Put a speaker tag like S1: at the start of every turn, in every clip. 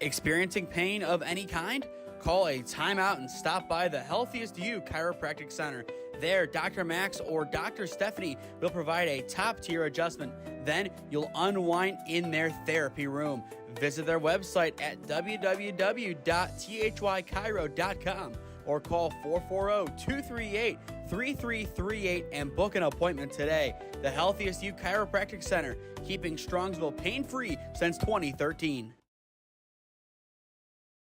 S1: Experiencing pain of any kind? Call a timeout and stop by the Healthiest You Chiropractic Center. There, Dr. Max or Dr. Stephanie will provide a top-tier adjustment. Then you'll unwind in their therapy room. Visit their website at www.thychiro.com or call 440-238-3338 and book an appointment today. The Healthiest You Chiropractic Center, keeping Strongsville pain-free since 2013.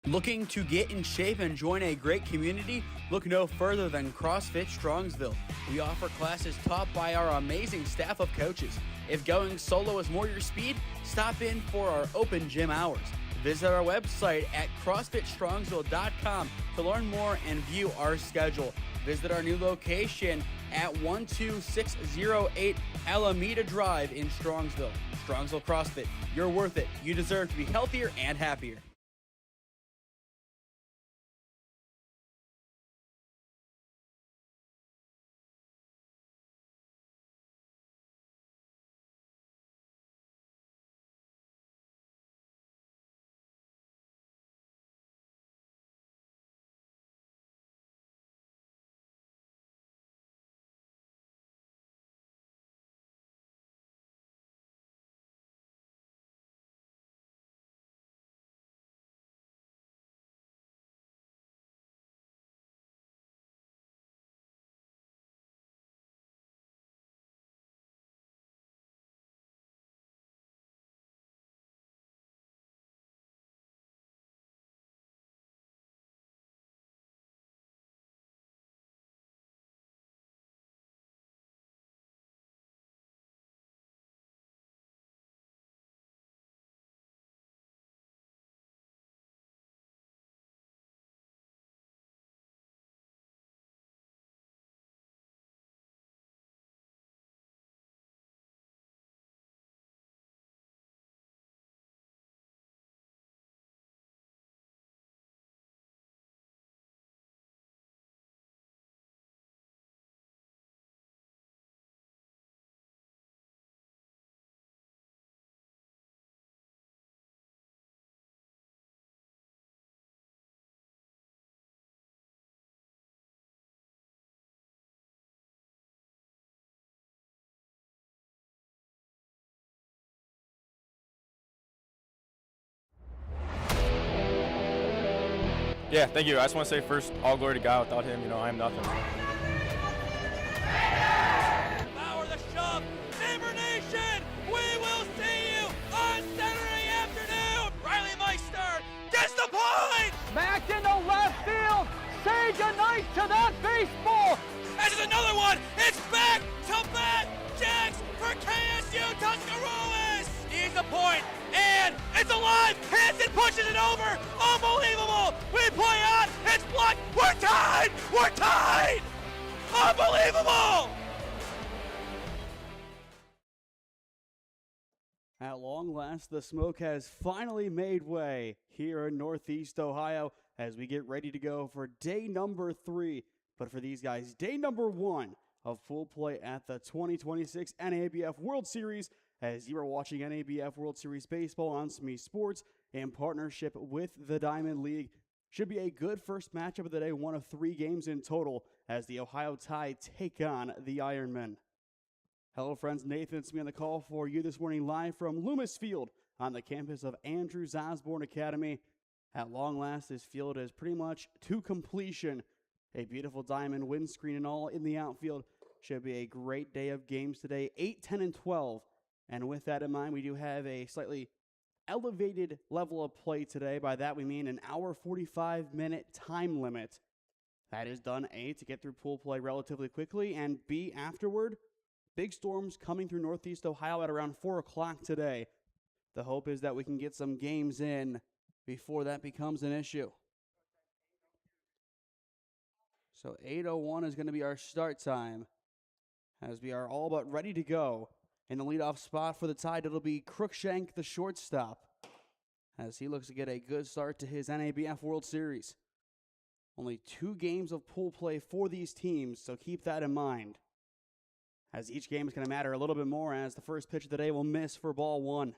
S1: Looking to get in shape and join a great community? Look no further than CrossFit Strongsville. We offer classes taught by our amazing staff of coaches. If going solo is more your speed, stop in for our open gym hours. Visit our website at CrossFitStrongsville.com to learn more and view our schedule. Visit our new location at 12608 Alameda Drive in Strongsville. Strongsville CrossFit, you're worth it. You deserve to be healthier and happier.
S2: Yeah, thank you. I just want to say first, all glory to God. Without him, I am nothing.
S3: Power the shove. Neighbor Nation, we will see you on Saturday afternoon. Riley Meister gets the point.
S4: Smacked into left field. Say goodnight to that baseball.
S3: This is another one. It's back to back Jacks for KSU Tuscarawas. He's the point, and it's alive. Hansen pushes it over. Unbelievable. We play on. It's blocked. We're tied. We're tied. Unbelievable.
S1: At long last, the smoke has finally made way here in Northeast Ohio as we get ready to go for day number 3. But for these guys, day number 1 of pool play at the 2026 NABF World Series, as you are watching NABF World Series Baseball on SmeeSports in partnership with the Diamond League. Should be a good first matchup of the day, one of 3 games in total, as the Ohio Tide take on the Ironmen. Hello friends, Nathan Smee on the call for you this morning live from Loomis Field on the campus of Andrews Osborne Academy. At long last, this field is pretty much to completion. A beautiful diamond windscreen and all in the outfield. Should be a great day of games today, 8, 10, and 12. And with that in mind, we do have a slightly elevated level of play today. By that we mean an hour 45-minute time limit. That is done, A, to get through pool play relatively quickly, and B, afterward, big storms coming through Northeast Ohio at around 4 o'clock today. The hope is that we can get some games in before that becomes an issue. So 8:01 is going to be our start time as we are all but ready to go. In the leadoff spot for the Tide, it'll be Crookshank, the shortstop, as he looks to get a good start to his NABF World Series. Only 2 games of pool play for these teams, so keep that in mind, as each game is going to matter a little bit more, as the first pitch of the day will miss for ball 1.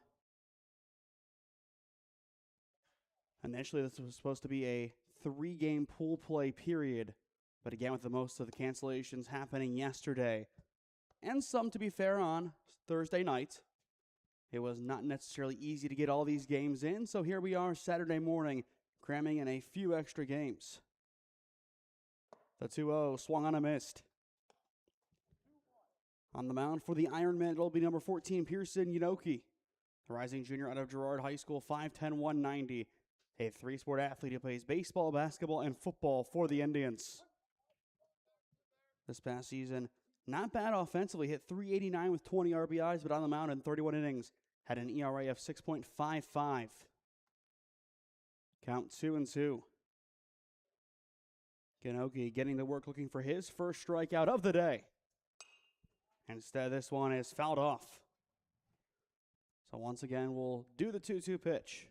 S1: Initially, this was supposed to be a 3-game pool play period, but again, with the most of the cancellations happening yesterday, and some, to be fair, on Thursday night, it was not necessarily easy to get all these games in, so here we are Saturday morning, cramming in a few extra games. The 2-0 swung on a missed. On the mound for the Ironmen, it'll be number 14, Pearson Yanoki. The rising junior out of Girard High School, 5'10", 190. A 3-sport athlete who plays baseball, basketball, and football for the Indians. This past season, not bad offensively, hit .389 with 20 RBIs, but on the mound in 31 innings, had an ERA of 6.55. Count 2-2. Genoki getting to work looking for his first strikeout of the day. Instead, this one is fouled off. So once again, we'll do the 2-2 pitch.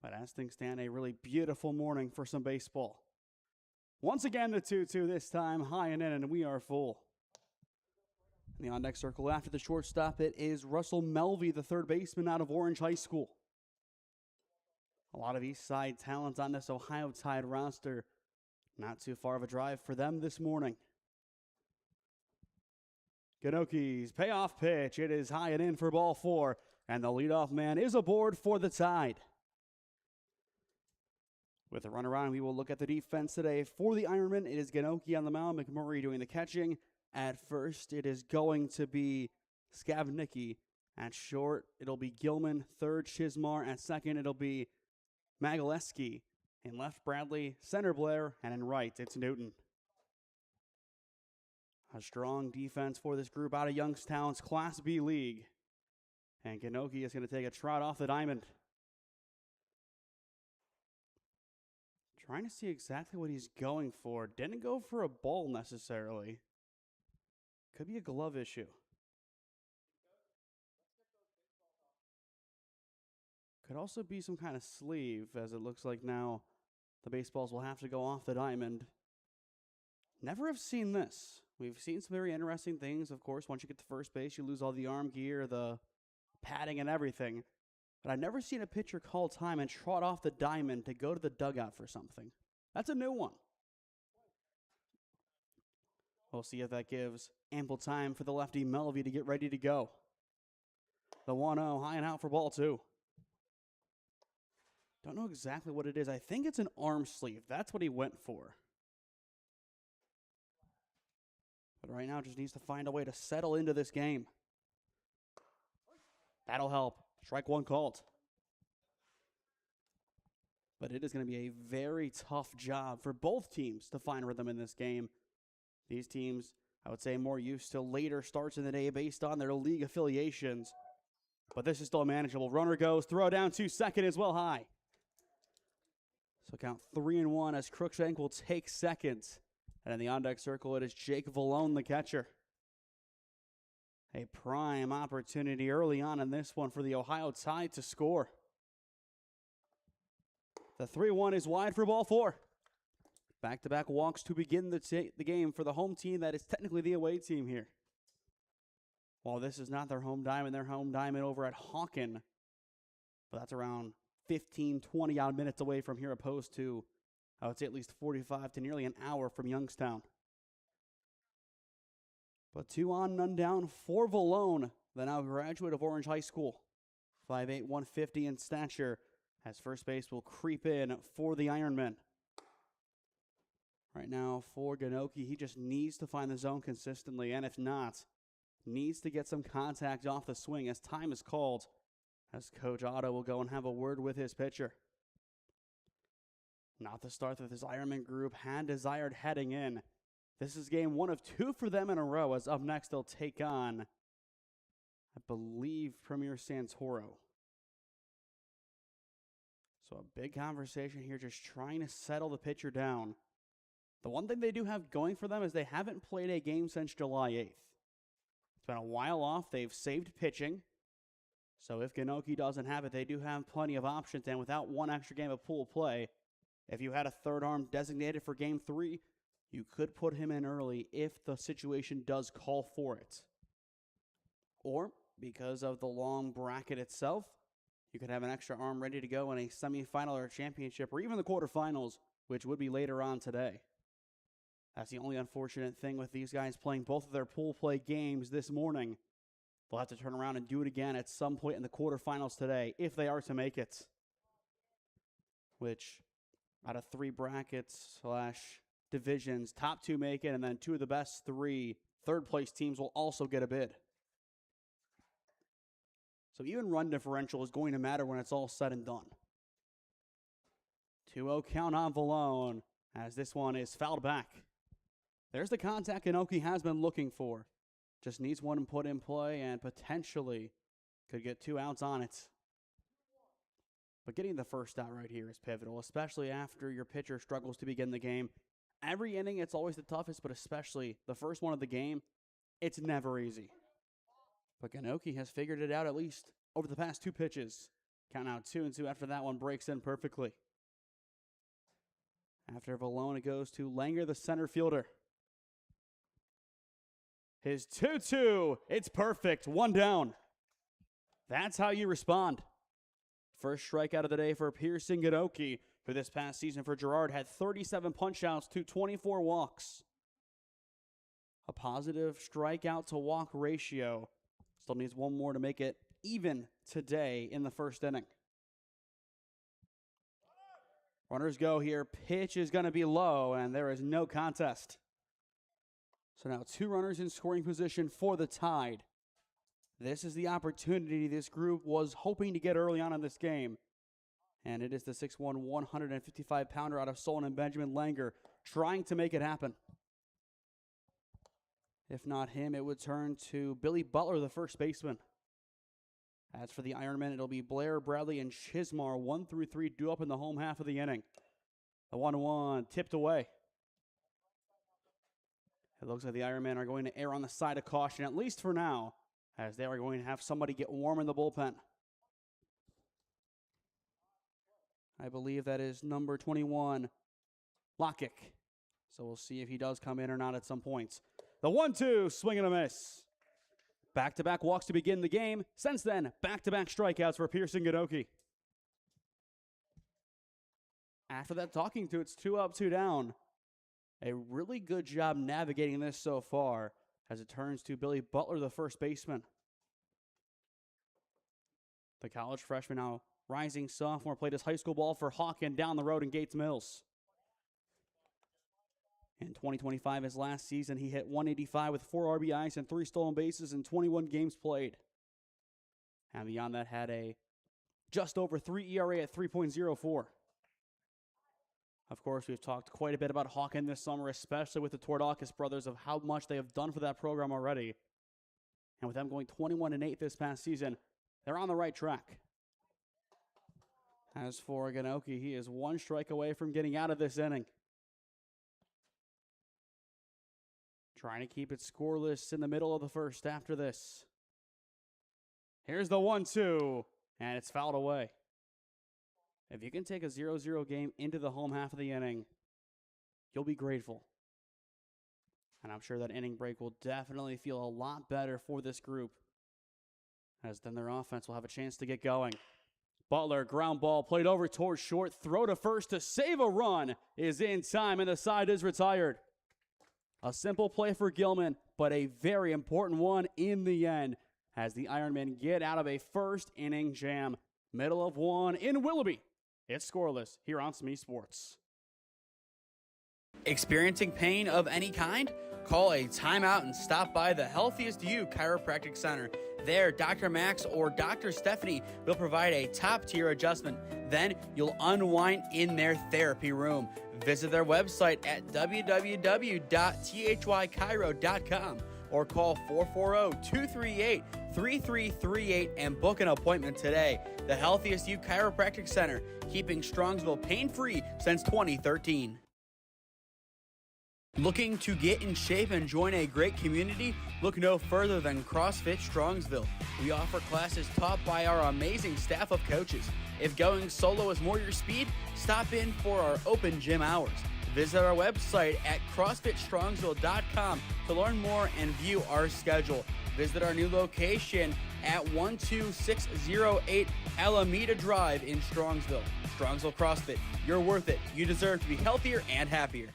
S1: But as things stand, a really beautiful morning for some baseball. Once again, the 2-2, this time high and in, and we are full. In the on-deck circle after the shortstop, it is Russell Melvey, the third baseman out of Orange High School. A lot of East Side talent on this Ohio Tide roster. Not too far of a drive for them this morning. Genoki's payoff pitch. It is high and in for ball 4, and the leadoff man is aboard for the Tide. With a runner on, we will look at the defense today. For the Ironmen, it is Genoki on the mound, McMurray doing the catching. At first, it is going to be Skavnicki. At short, it'll be Gilman. Third, Chismar. At second, it'll be Magaleski. In left, Bradley. Center, Blair. And in right, it's Newton. A strong defense for this group out of Youngstown's Class B League. And Genoki is going to take a trot off the diamond. Trying to see exactly what he's going for. Didn't go for a ball necessarily. Could be a glove issue. Could also be some kind of sleeve, as it looks like now the baseballs will have to go off the diamond. Never have seen this. We've seen some very interesting things. Of course, once you get to first base, you lose all the arm gear, the padding, and everything. But I've never seen a pitcher call time and trot off the diamond to go to the dugout for something. That's a new one. We'll see if that gives ample time for the lefty Melvey to get ready to go. The 1-0 high and out for ball 2. Don't know exactly what it is. I think it's an arm sleeve. That's what he went for. But right now just needs to find a way to settle into this game. That'll help. Strike 1 called. But it is going to be a very tough job for both teams to find rhythm in this game. These teams, I would say, more used to later starts in the day based on their league affiliations. But this is still manageable. Runner goes, throw down to second as well high. So count 3-1 as Crookshank will take second. And in the on-deck circle, it is Jake Vallone, the catcher. A prime opportunity early on in this one for the Ohio Tide to score. The 3-1 is wide for ball 4. Back-to-back walks to begin the game for the home team that is technically the away team here. While this is not their home diamond over at Hawken. But that's around 15, 20 odd minutes away from here, opposed to, I would say, at least 45 to nearly an hour from Youngstown. But 2 on, none down for Vallone, the now graduate of Orange High School. 5'8", 150 in stature, as first base will creep in for the Ironmen. Right now for Genoki, he just needs to find the zone consistently, and if not, needs to get some contact off the swing as time is called, as Coach Otto will go and have a word with his pitcher. Not the start that this Ironman group had desired heading in. This is game 1 of 2 for them in a row, as up next they'll take on, I believe, Premier Santoro. So a big conversation here, just trying to settle the pitcher down. The one thing they do have going for them is they haven't played a game since July 8th. It's been a while off. They've saved pitching. So if Genoki doesn't have it, they do have plenty of options. And without one extra game of pool play, if you had a third arm designated for game 3, you could put him in early if the situation does call for it. Or, because of the long bracket itself, you could have an extra arm ready to go in a semifinal or a championship or even the quarterfinals, which would be later on today. That's the only unfortunate thing with these guys playing both of their pool play games this morning. They'll have to turn around and do it again at some point in the quarterfinals today if they are to make it. Which, out of 3 brackets / divisions, top 2 make it, and then 2 of the best 3 third-place teams will also get a bid. So even run differential is going to matter when it's all said and done. 2-0 count on Valone as this one is fouled back. There's the contact Inoki has been looking for. Just needs one put in play and potentially could get 2 outs on it. But getting the first out right here is pivotal, especially after your pitcher struggles to begin the game. Every inning, it's always the toughest, but especially the first one of the game, it's never easy. But Inoki has figured it out at least over the past 2 pitches. Count out 2-2 after that one breaks in perfectly. After Valone, it goes to Langer, the center fielder. His 2-2, it's perfect, 1 down. That's how you respond. First strikeout of the day for Pearson Inoki, who this past season for Girard had 37 punch-outs to 24 walks. A positive strikeout to walk ratio. Still needs 1 more to make it even today in the first inning. Runners go here. Pitch is going to be low, and there is no contest. So now 2 runners in scoring position for the Tide. This is the opportunity this group was hoping to get early on in this game. And it is the 6'1", 155-pounder out of Solon and Benjamin Langer trying to make it happen. If not him, it would turn to Billy Butler, the first baseman. As for the Ironmen, it'll be Blair, Bradley, and Chismar, 1 through 3, due up in the home half of the inning. The 1-1 tipped away. It looks like the Ironmen are going to err on the side of caution, at least for now, as they are going to have somebody get warm in the bullpen. I believe that is number 21, Lokic. So we'll see if he does come in or not at some points. The 1-2, swing and a miss. Back-to-back walks to begin the game. Since then, back-to-back strikeouts for Pearson Inoki. After that talking to, it's 2 up, 2 down. A really good job navigating this so far as it turns to Billy Butler, the first baseman. The college freshman, now rising sophomore, played his high school ball for Hawken down the road in Gates Mills. In 2025, his last season, he hit 185 with 4 RBIs and 3 stolen bases in 21 games played. And beyond that, had a just over 3 ERA at 3.04. Of course, we've talked quite a bit about Hawken this summer, especially with the Twardakis brothers, of how much they have done for that program already. And with them going 21-8 this past season, they're on the right track. As for Inoki, he is 1 strike away from getting out of this inning. Trying to keep it scoreless in the middle of the first after this. Here's the 1-2, and it's fouled away. If you can take a 0-0 game into the home half of the inning, you'll be grateful. And I'm sure that inning break will definitely feel a lot better for this group, as then their offense will have a chance to get going. Butler, ground ball, played over towards short, throw to first to save a run, is in time, and the side is retired. A simple play for Gilman, but a very important one in the end, as the Ironmen get out of a first inning jam. Middle of 1 in Willoughby. It's scoreless here on SmeeSports.
S5: Experiencing pain of any kind? Call a timeout and stop by the Healthiest You Chiropractic Center. There, Dr. Max or Dr. Stephanie will provide a top-tier adjustment. Then you'll unwind in their therapy room. Visit their website at www.thychiro.com or call 440-238-3338 and book an appointment today. The Healthiest You Chiropractic Center, keeping Strongsville pain-free since 2013. Looking to get in shape and join a great community? Look no further than CrossFit Strongsville. We offer classes taught by our amazing staff of coaches. If going solo is more your speed, stop in for our open gym hours. Visit our website at CrossFitStrongsville.com to learn more and view our schedule. Visit our new location at 12608 Alameda Drive in Strongsville. Strongsville CrossFit, you're worth it. You deserve to be healthier and happier.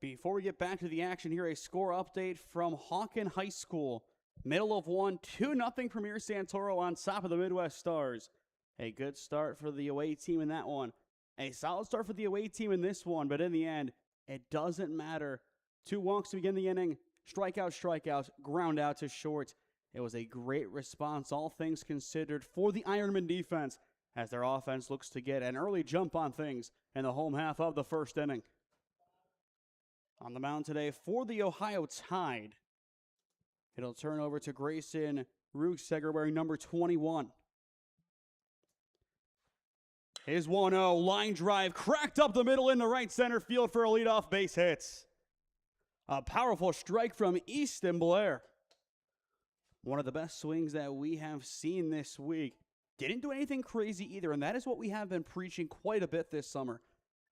S1: Before we get back to the action here, a score update from Hawken High School. Middle of one, 2-0 Premier Santoro on top of the Midwest Stars. A good start for the away team in that one. A solid start for the away team in this one, but in the end, it doesn't matter. 2 walks to begin the inning, strikeouts, ground out to short. It was a great response, all things considered, for the Ironmen defense, as their offense looks to get an early jump on things in the home half of the first inning. On the mound today for the Ohio Tide, it'll turn over to Grayson Ruegseger wearing number 21. His 1-0 line drive cracked up the middle into right center field for a leadoff base hit. A powerful strike from Easton Blair. One of the best swings that we have seen this week. Didn't do anything crazy either, and that is what we have been preaching quite a bit this summer.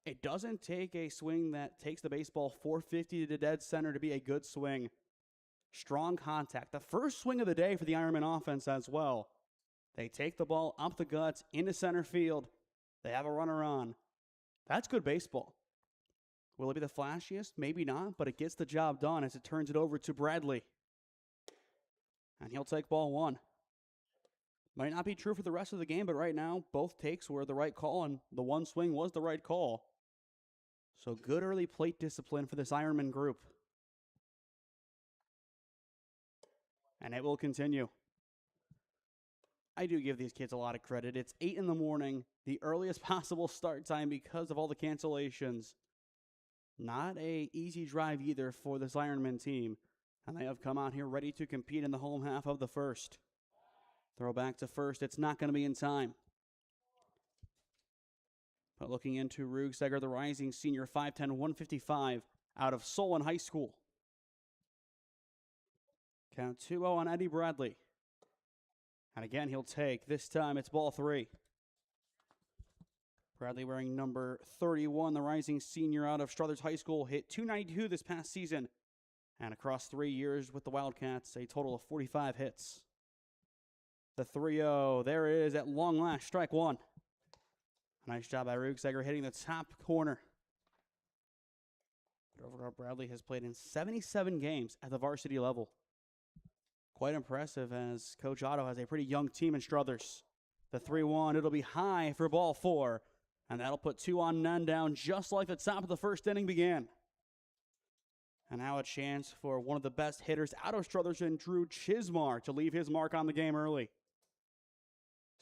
S1: It doesn't take a swing that takes the baseball 450 to dead center to be a good swing. Strong contact. The first swing of the day for the Ironman offense as well. They take the ball up the guts into center field. They have a runner on. That's good baseball. Will it be the flashiest? Maybe not, but it gets the job done as it turns it over to Bradley. And he'll take ball 1. Might not be true for the rest of the game, but right now, both takes were the right call, and the one swing was the right call. So good early plate discipline for this Ironman group. And it will continue. I do give these kids a lot of credit. It's 8 in the morning, the earliest possible start time because of all the cancellations. Not a easy drive either for this Ironman team. And they have come out here ready to compete in the home half of the first. Throw back to first. It's not going to be in time. But looking into Ruegseger, the rising senior, 5'10", 155, out of Solon High School. Count 2-0 on Eddie Bradley. And again, he'll take. This time, it's ball 3. Bradley wearing number 31, the rising senior out of Struthers High School, hit .292 this past season. And across 3 years with the Wildcats, a total of 45 hits. The 3-0, there it is at long last, strike 1. Nice job by Ruegseger hitting the top corner. But overall, Bradley has played in 77 games at the varsity level. Quite impressive as Coach Otto has a pretty young team in Struthers. The 3-1, it'll be high for ball 4. And that'll put 2 on, none down, just like the top of the first inning began. And now a chance for one of the best hitters out of Struthers in Drew Chismar to leave his mark on the game early.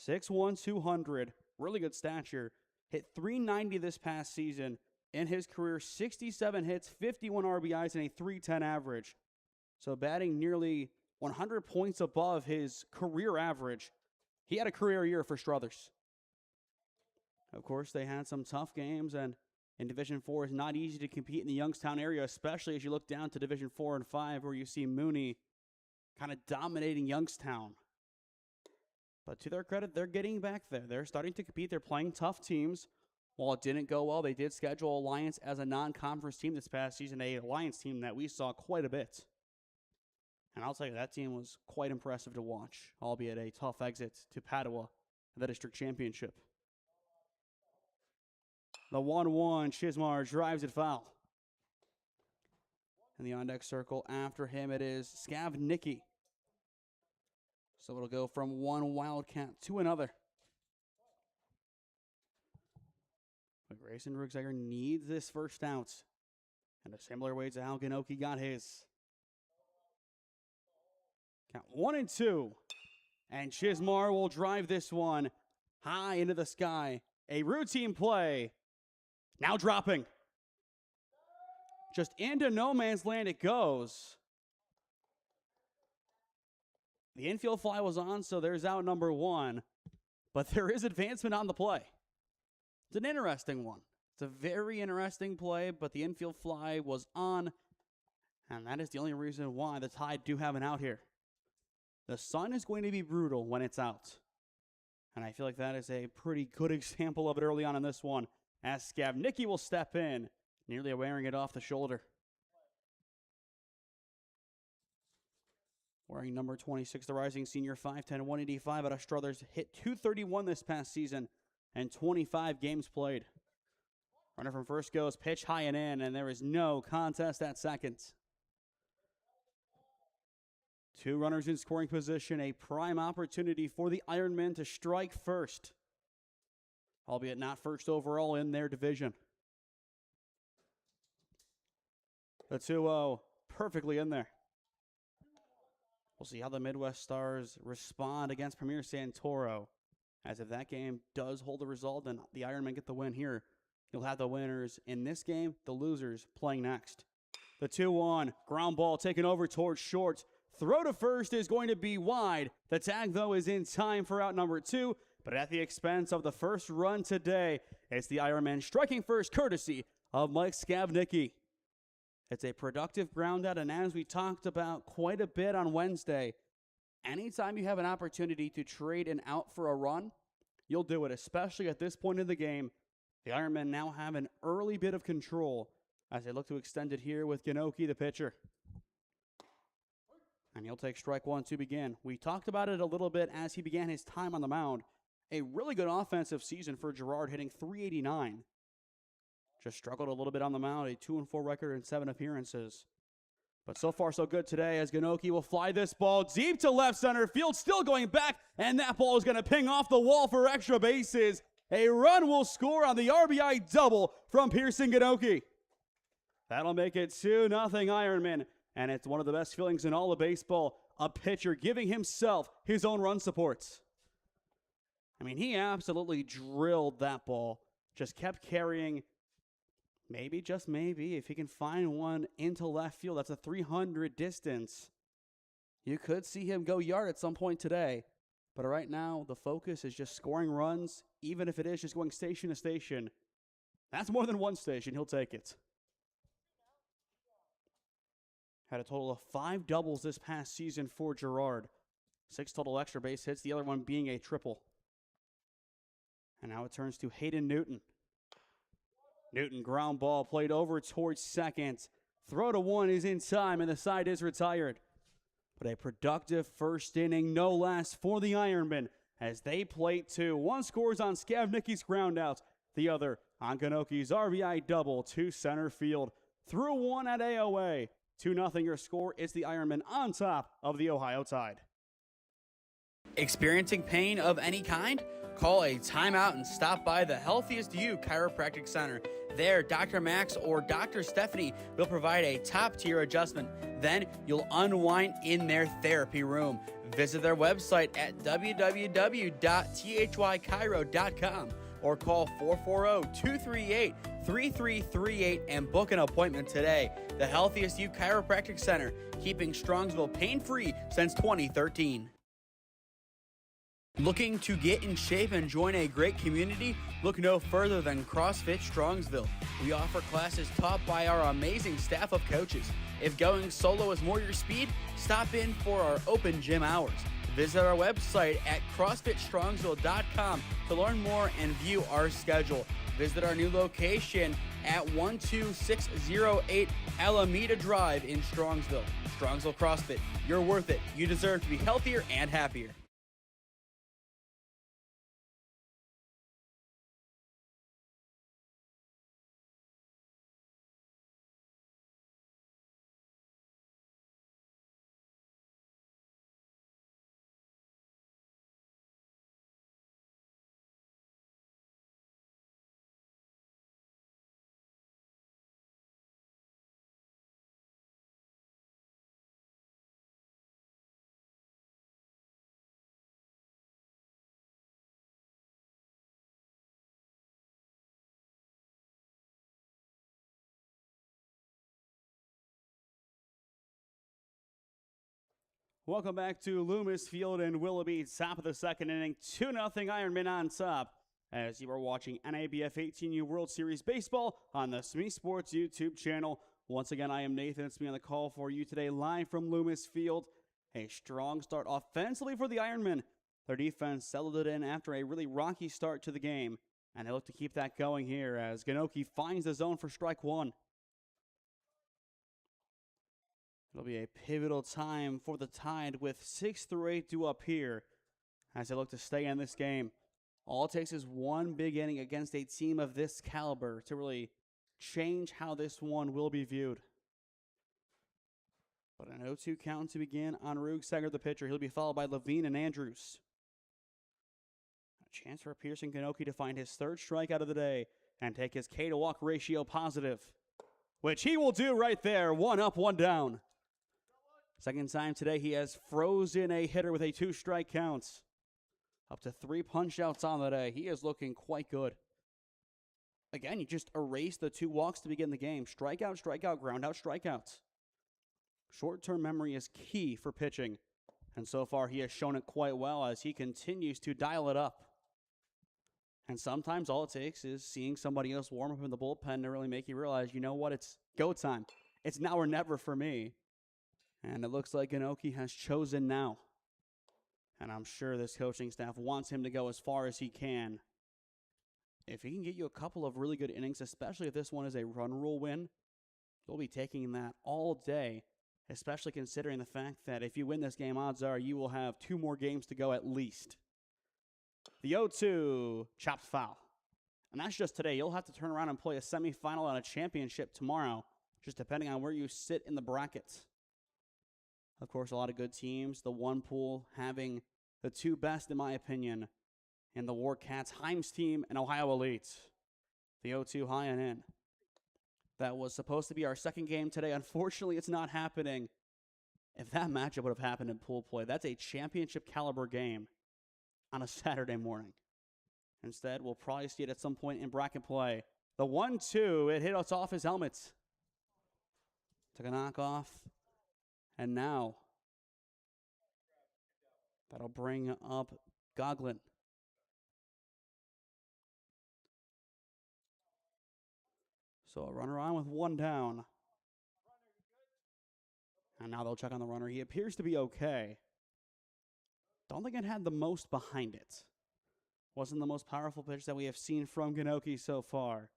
S1: 6'1", 200. Really good stature. Hit .390 this past season. In his career, 67 hits, 51 RBIs, and a .310 average. So batting nearly 100 points above his career average. He had a career year for Struthers. Of course, they had some tough games, and in Division 4, it's not easy to compete in the Youngstown area, especially as you look down to Division 4 and 5, where you see Mooney kind of dominating Youngstown. But to their credit, they're getting back there. They're starting to compete. They're playing tough teams. While it didn't go well, they did schedule Alliance as a non-conference team this past season, a Alliance team that we saw quite a bit. And I'll tell you, that team was quite impressive to watch, albeit a tough exit to Padua in the district championship. The 1-1, Chismar drives it foul. In the on-deck circle after him, it is Scavnicki. So it'll go from one Wildcat to another. But Grayson Rugsegger needs this first out. In a similar way to how Ganoki got his. Count 1 and 2. And Chismar will drive this one high into the sky. A routine play. Now dropping. Just into no man's land it goes. The infield fly was on, so there's out number 1. But there is advancement on the play. It's an interesting one. It's a very interesting play, but the infield fly was on. And that is the only reason why the Tide do have an out here. The sun is going to be brutal when it's out. And I feel like that is a pretty good example of it early on in this one. As Skavnicki will step in, nearly wearing it off the shoulder. Wearing number 26, the rising senior, 5'10", 185 out of Struthers, hit .231 this past season and 25 games played. Runner from first goes, pitch high and in, and there is no contest at second. 2 runners in scoring position, a prime opportunity for the Ironmen to strike first, albeit not first overall in their division. The 2-0 perfectly in there. We'll see how the Midwest Stars respond against Premier Santoro, as if that game does hold the result and the Ironmen get the win here, you'll have the winners in this game, the losers playing next. The 2-1, ground ball taken over towards short. Throw to first is going to be wide. The tag, though, is in time for out number 2, but at the expense of the first run today, it's the Ironmen striking first, courtesy of Mike Skavnicki. It's a productive ground out, and as we talked about quite a bit on Wednesday, anytime you have an opportunity to trade an out for a run, you'll do it, especially at this point in the game. The Ironmen now have an early bit of control as they look to extend it here with Ganoki, the pitcher. And he'll take strike 1 to begin. We talked about it a little bit as he began his time on the mound. A really good offensive season for Girard, hitting .389. Just struggled a little bit on the mound, a 2-4 record in 7 appearances. But so far so good today as Ganoki will fly this ball deep to left center field, still going back, and that ball is going to ping off the wall for extra bases. A run will score on the RBI double from Pearson Ganoki. That'll make it 2-0 Ironman. And it's one of the best feelings in all of baseball, a pitcher giving himself his own run supports. I mean, he absolutely drilled that ball, just kept carrying. Maybe, just maybe, if he can find one into left field, that's a 300 distance. You could see him go yard at some point today. But right now, the focus is just scoring runs, even if it is just going station to station. That's more than one station. He'll take it. Had a total of 5 doubles this past season for Girard. 6 total extra base hits, the other one being a triple. And now it turns to Hayden Newton. Newton ground ball played over towards second. Throw to 1 is in time and the side is retired. But a productive first inning, no less, for the Ironmen as they plate 2. One scores on Skavnicki's ground out, the other on Ganoki's RBI double to center field. Through 1 at AOA. 2-0 your score. It's the Ironmen on top of the Ohio Tide.
S5: Experiencing pain of any kind? Call a timeout and stop by the Healthiest You Chiropractic Center. There, Dr. Max or Dr. Stephanie will provide a top-tier adjustment. Then you'll unwind in their therapy room. Visit their website at www.thychiro.com or call 440-238-3338 and book an appointment today. The Healthiest You Chiropractic Center, keeping Strongsville pain-free since 2013. Looking to get in shape and join a great community? Look no further than CrossFit Strongsville. We offer classes taught by our amazing staff of coaches. If going solo is more your speed, stop in for our open gym hours. Visit our website at CrossFitStrongsville.com to learn more and view our schedule. Visit our new location at 12608 Alameda Drive in Strongsville. Strongsville CrossFit, you're worth it. You deserve to be healthier and happier.
S1: Welcome back to Loomis Field in Willoughby, top of the second inning, 2-0 Ironmen on top, as you are watching NABF 18U World Series Baseball on the SmeeSports YouTube channel. Once again, I am Nathan Smee on the call for you today, live from Loomis Field. A strong start offensively for the Ironmen. Their defense settled it in after a really rocky start to the game, and they look to keep that going here as Ganoki finds the zone for strike one. It'll be a pivotal time for the Tide with 6 through 8 due up here as they look to stay in this game. All it takes is one big inning against a team of this caliber to really change how this one will be viewed. But an 0-2 count to begin on Rugseger, the pitcher. He'll be followed by Levine and Andrews. A chance for Pearson Ganoki to find his third strikeout of the day and take his K to walk ratio positive, which he will do right there. 1 up, 1 down. Second time today, he has frozen a hitter with a 2-strike count. Up to 3 punch-outs on the day. He is looking quite good. Again, you just erase the 2 walks to begin the game. Strikeout, strikeout, ground out, strikeouts. Short-term memory is key for pitching. And so far, he has shown it quite well as he continues to dial it up. And sometimes all it takes is seeing somebody else warm up in the bullpen to really make you realize, you know what, it's go time. It's now or never for me. And it looks like Ganoki has chosen now. And I'm sure this coaching staff wants him to go as far as he can. If he can get you a couple of really good innings, especially if this one is a run rule win, you'll be taking that all day, especially considering the fact that if you win this game, odds are you will have 2 more games to go at least. The 0-2 chopped foul. And that's just today. You'll have to turn around and play a semifinal and a championship tomorrow, just depending on where you sit in the brackets. Of course, a lot of good teams. The one pool having the 2 best, in my opinion, in the Warcats, Himes team and Ohio Elite. The 0-2 high and in. That was supposed to be our second game today. Unfortunately, it's not happening. If that matchup would have happened in pool play, that's a championship caliber game on a Saturday morning. Instead, we'll probably see it at some point in bracket play. The 1-2, it hit us off his helmet. Took a knockoff. And now, that'll bring up Goglin. So a runner on with 1 down. And now they'll check on the runner. He appears to be okay. Don't think it had the most behind it. Wasn't the most powerful pitch that we have seen from Ganoki so far.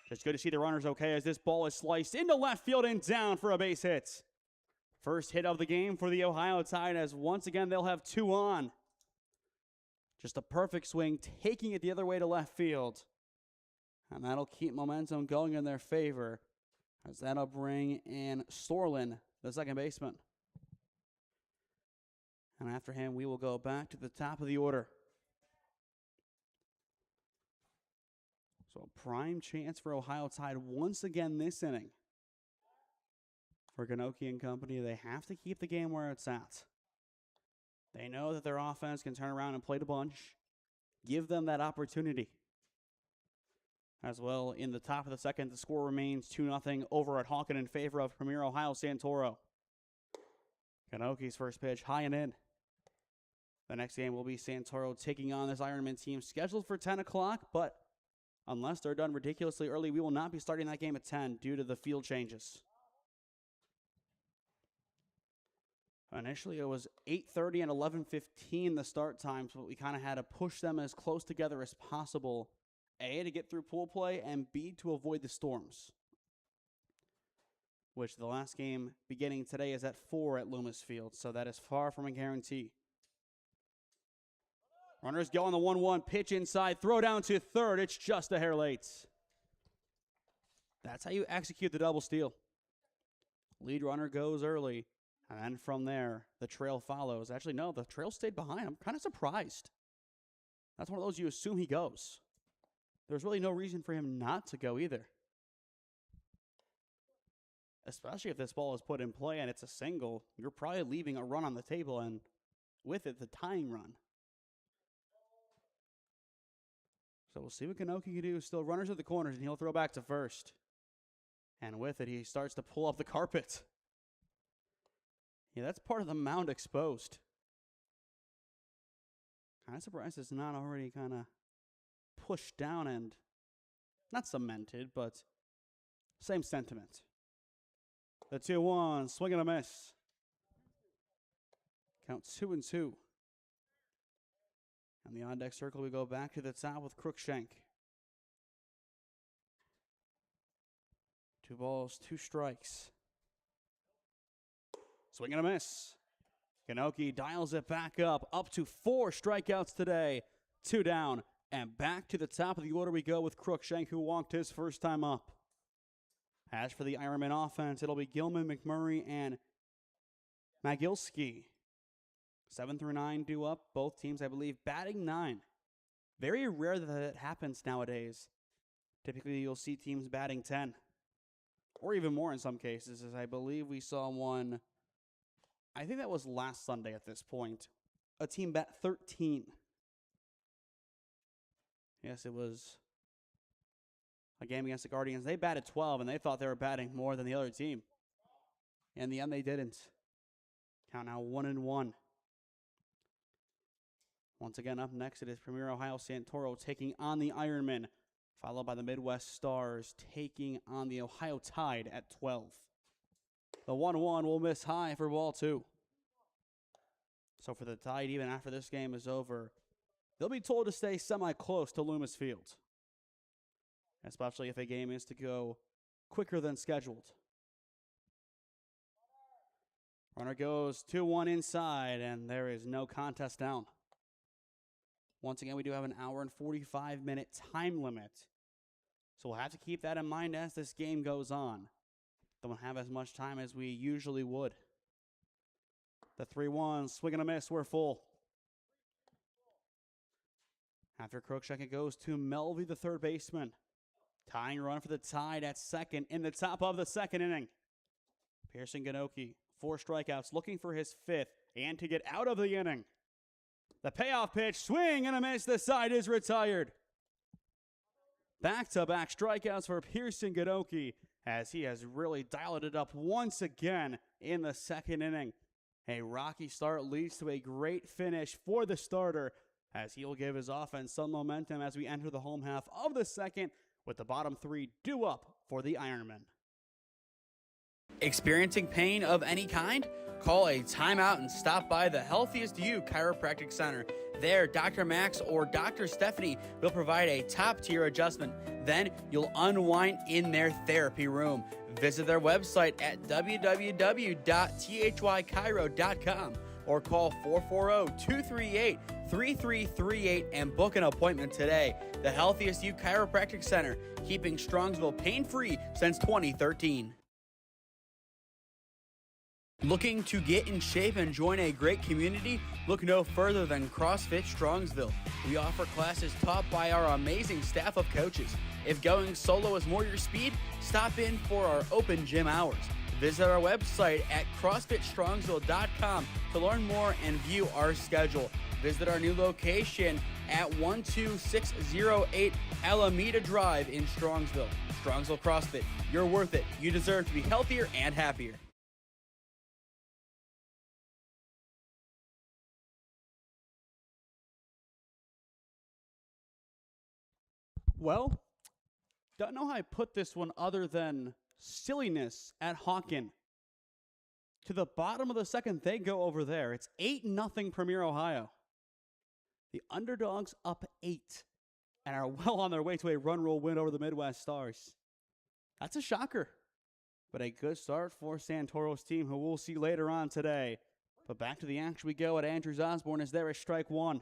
S1: It's good to see the runners okay as this ball is sliced into left field and down for a base hit. First hit of the game for the Ohio Tide as once again they'll have 2 on. Just a perfect swing, taking it the other way to left field. And that'll keep momentum going in their favor as that'll bring in Storlin, the second baseman. And after him, we will go back to the top of the order. So a prime chance for Ohio Tide once again this inning. For Ganoki and company, they have to keep the game where it's at. They know that their offense can turn around and play the bunch. Give them that opportunity. As well, in the top of the second, the score remains 2-0 over at Hawken in favor of Premier Ohio Santoro. Ganoki's first pitch, high and in. The next game will be Santoro taking on this Ironman team, scheduled for 10 o'clock, but unless they're done ridiculously early, we will not be starting that game at 10 due to the field changes. Initially, it was 8:30 and 11:15 the start times, but we kind of had to push them as close together as possible, A, to get through pool play, and B, to avoid the storms, which the last game beginning today is at 4 at Loomis Field, so that is far from a guarantee. Runners go on the 1-1, pitch inside, throw down to third. It's just a hair late. That's how you execute the double steal. Lead runner goes early. And then from there, the trail follows. Actually, no, the trail stayed behind. I'm kind of surprised. That's one of those you assume he goes. There's really no reason for him not to go either. Especially if this ball is put in play and it's a single, you're probably leaving a run on the table and with it, the tying run. So we'll see what Ganoki can do. Still runners at the corners, and he'll throw back to first. And with it, he starts to pull up the carpet. Yeah, that's part of the mound exposed. Kind of surprised it's not already kind of pushed down and not cemented, but same sentiment. The 2-1, swing and a miss. Count 2-2. On the on-deck circle, we go back to the top with Crookshank. 2 balls, 2 strikes. Swing and a miss. Kanoki dials it back up to 4 strikeouts today. 2 down, and back to the top of the order we go with Crookshank, who walked his first time up. As for the Ironmen offense, it'll be Gilman, McMurray, and Magilski. 7 through 9 due up. Both teams, I believe, batting 9. Very rare that it happens nowadays. Typically, you'll see teams batting 10. Or even more in some cases, as I believe we saw one, I think that was last Sunday at this point. A team bat 13. Yes, it was a game against the Guardians. They batted 12, and they thought they were batting more than the other team. In the end, they didn't. Count now 1-1. Once again, up next, it is Premier Ohio Santoro taking on the Ironmen, followed by the Midwest Stars taking on the Ohio Tide at 12. The 1-1 will miss high for ball 2. So for the Tide, even after this game is over, they'll be told to stay semi-close to Loomis Field, especially if a game is to go quicker than scheduled. Runner goes 2-1 inside, and there is no contest down. Once again, we do have an hour and 45-minute time limit, so we'll have to keep that in mind as this game goes on. Don't have as much time as we usually would. The 3-1, swing and a miss, we're full. After Crookshank, it goes to Melvey, the third baseman. Tying run for the Tide at second in the top of the second inning. Pearson Ganoki, 4 strikeouts, looking for his 5th and to get out of the inning. The payoff pitch, swing and a miss, the side is retired. Back-to-back strikeouts for Pearson Ganoki as he has really dialed it up once again in the second inning. A rocky start leads to a great finish for the starter as he'll give his offense some momentum as we enter the home half of the second with the bottom 3 due up for the Ironmen.
S5: Experiencing pain of any kind? Call a timeout and stop by the Healthiest You Chiropractic Center. There, Dr. Max or Dr. Stephanie will provide a top-tier adjustment. Then you'll unwind in their therapy room. Visit their website at www.thychiro.com or call 440-238-3338 and book an appointment today. The Healthiest You Chiropractic Center, keeping Strongsville pain-free since 2013. Looking to get in shape and join a great community? Look no further than CrossFit Strongsville. We offer classes taught by our amazing staff of coaches. If going solo is more your speed, stop in for our open gym hours. Visit our website at CrossFitStrongsville.com to learn more and view our schedule. Visit our new location at 12608 Alameda Drive in Strongsville. Strongsville CrossFit, you're worth it. You deserve to be healthier and happier.
S1: Well, don't know how I put this one other than silliness at Hawken. To the bottom of the second, they go over there. It's 8-0 Premier Ohio. The underdogs up 8 and are well on their way to a run rule win over the Midwest Stars. That's a shocker, but a good start for Santoro's team, who we'll see later on today. But back to the action we go at Andrews Osborne as there is strike 1.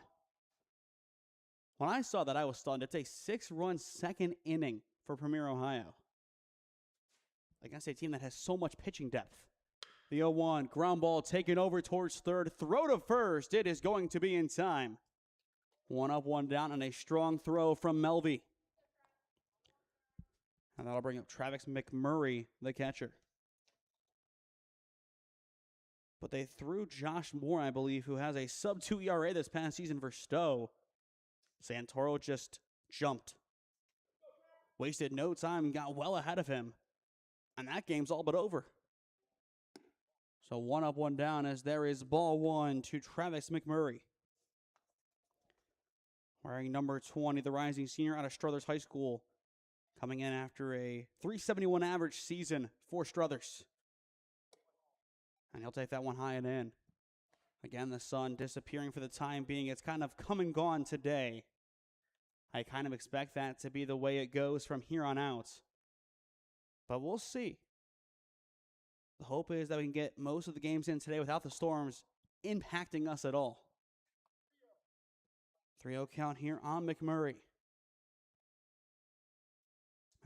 S1: When I saw that, I was stunned. It's a 6-run second inning for Premier Ohio against a team that has so much pitching depth. The 0-1, ground ball taken over towards third. Throw to first. It is going to be in time. 1 up, 1 down, and a strong throw from Melvey. And that'll bring up Travis McMurray, the catcher. But they threw Josh Moore, I believe, who has a sub-2 ERA this past season for Stowe. Santoro just jumped. Wasted no time and got well ahead of him. And that game's all but over. So 1 up, 1 down as there is ball 1 to Travis McMurray. Wearing number 20, the rising senior out of Struthers High School, coming in after a 371 average season for Struthers. And he'll take that one high and in. Again, the sun disappearing for the time being. It's kind of come and gone today. I kind of expect that to be the way it goes from here on out. But we'll see. The hope is that we can get most of the games in today without the storms impacting us at all. 3-0 count here on McMurray.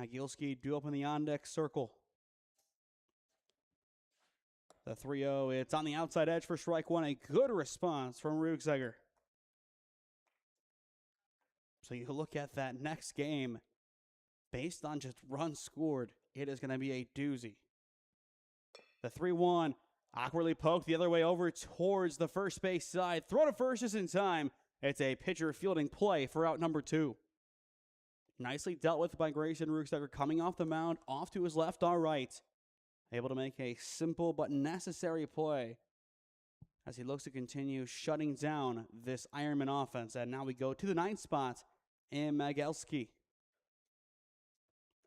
S1: Magilski due up in the on-deck circle. The 3-0, it's on the outside edge for strike 1. A good response from Ruegseger. So you look at that next game, based on just runs scored, it is going to be a doozy. The 3-1, awkwardly poked the other way over towards the first base side. Throw to first just in time. It's a pitcher fielding play for out number 2. Nicely dealt with by Grayson Ruegseger, coming off the mound, off to his left or right. Able to make a simple but necessary play as he looks to continue shutting down this Ironman offense. And now we go to the 9th spot in Magelski.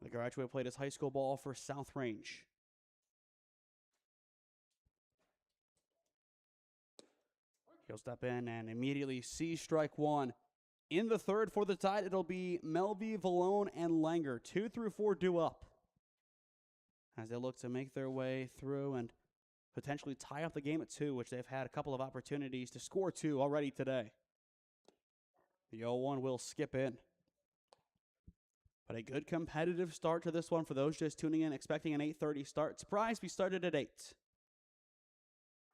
S1: The graduate played his high school ball for South Range. He'll step in and immediately see strike 1. In the 3rd for the Tide, it'll be Melby, Valone, and Langer. 2 through 4 due up as they look to make their way through and potentially tie up the game at 2, which they've had a couple of opportunities to score 2 already today. The 0-1 will skip in. But a good competitive start to this one for those just tuning in, expecting an 8:30 start. Surprised we started at 8.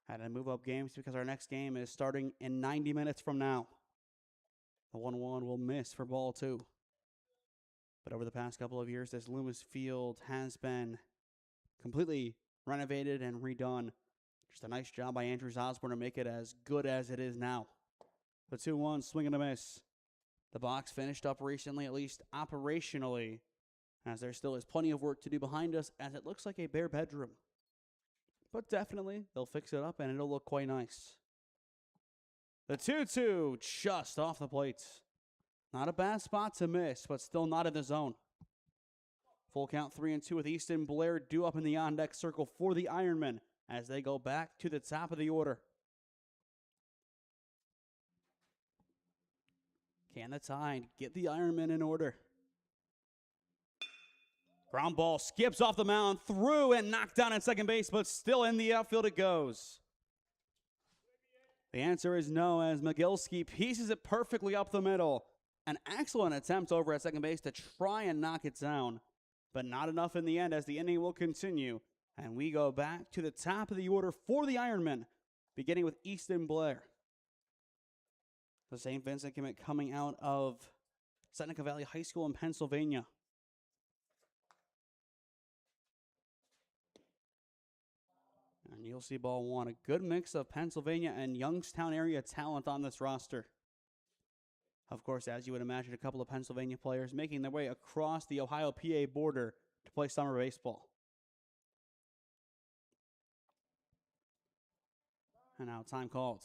S1: Had to move up games because our next game is starting in 90 minutes from now. The 1-1 will miss for ball 2. But over the past couple of years, this Loomis Field has been completely renovated and redone. Just a nice job by Andrews Osborne to make it as good as it is now. The 2-1, swing and a miss. The box finished up recently, at least operationally, as there still is plenty of work to do behind us, as it looks like a bare bedroom. But definitely, they'll fix it up and it'll look quite nice. The 2-2, just off the plate. Not a bad spot to miss, but still not in the zone. Full count 3-2 with Easton Blair due up in the on-deck circle for the Ironmen as they go back to the top of the order. Can the Tide get the Ironmen in order? Ground ball skips off the mound, through and knocked down at second base, but still in the outfield it goes. The answer is no, as Magilski pieces it perfectly up the middle. An excellent attempt over at second base to try and knock it down, but not enough in the end as the inning will continue. And we go back to the top of the order for the Ironmen, beginning with Easton Blair. The St. Vincent commit coming out of Seneca Valley High School in Pennsylvania. And you'll see ball 1, a good mix of Pennsylvania and Youngstown area talent on this roster. Of course, as you would imagine, a couple of Pennsylvania players making their way across the Ohio-PA border to play summer baseball. And now time called.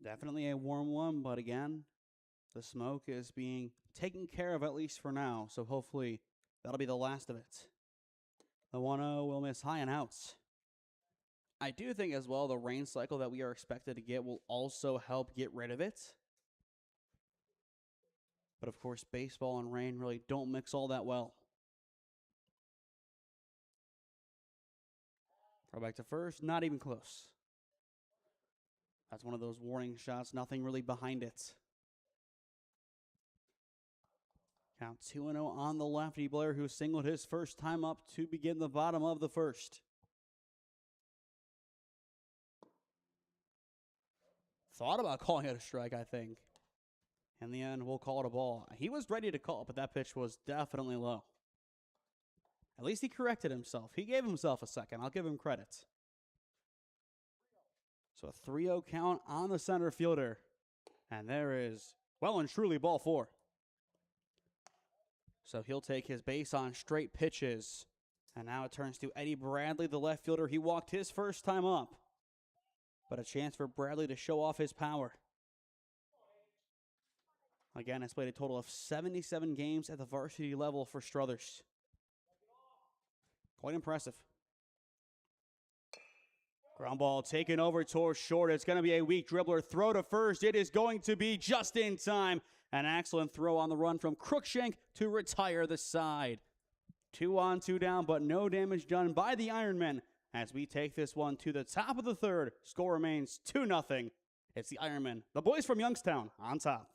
S1: Definitely a warm one, but again, the smoke is being taken care of at least for now, so hopefully that'll be the last of it. The 1-0 will miss high and outs. I do think as well the rain cycle that we are expected to get will also help get rid of it. But of course, baseball and rain really don't mix all that well. Throw back to first, not even close. That's one of those warning shots, nothing really behind it. Count 2-0 on the lefty Blair, who singled his first time up to begin the bottom of the first. Thought about calling it a strike, I think. In the end, we'll call it a ball. He was ready to call it, but that pitch was definitely low. At least he corrected himself. He gave himself a second. I'll give him credit. So a 3-0 count on the center fielder. And there is well and truly ball 4. So he'll take his base on straight pitches And now it turns to Eddie Bradley, the left fielder. He walked his first time up, but a chance for Bradley to show off his power. Again, has played a total of 77 games at the varsity level for Struthers. Quite impressive. Ground ball taken over towards short. It's going to be a weak dribbler. Throw to first. It is going to be just in time. An excellent throw on the run from Crookshank to retire the side. 2 on, 2 down, but no damage done by the Ironmen as we take this one to the top of the third. Score remains 2-0. It's the Ironmen, the boys from Youngstown, on top.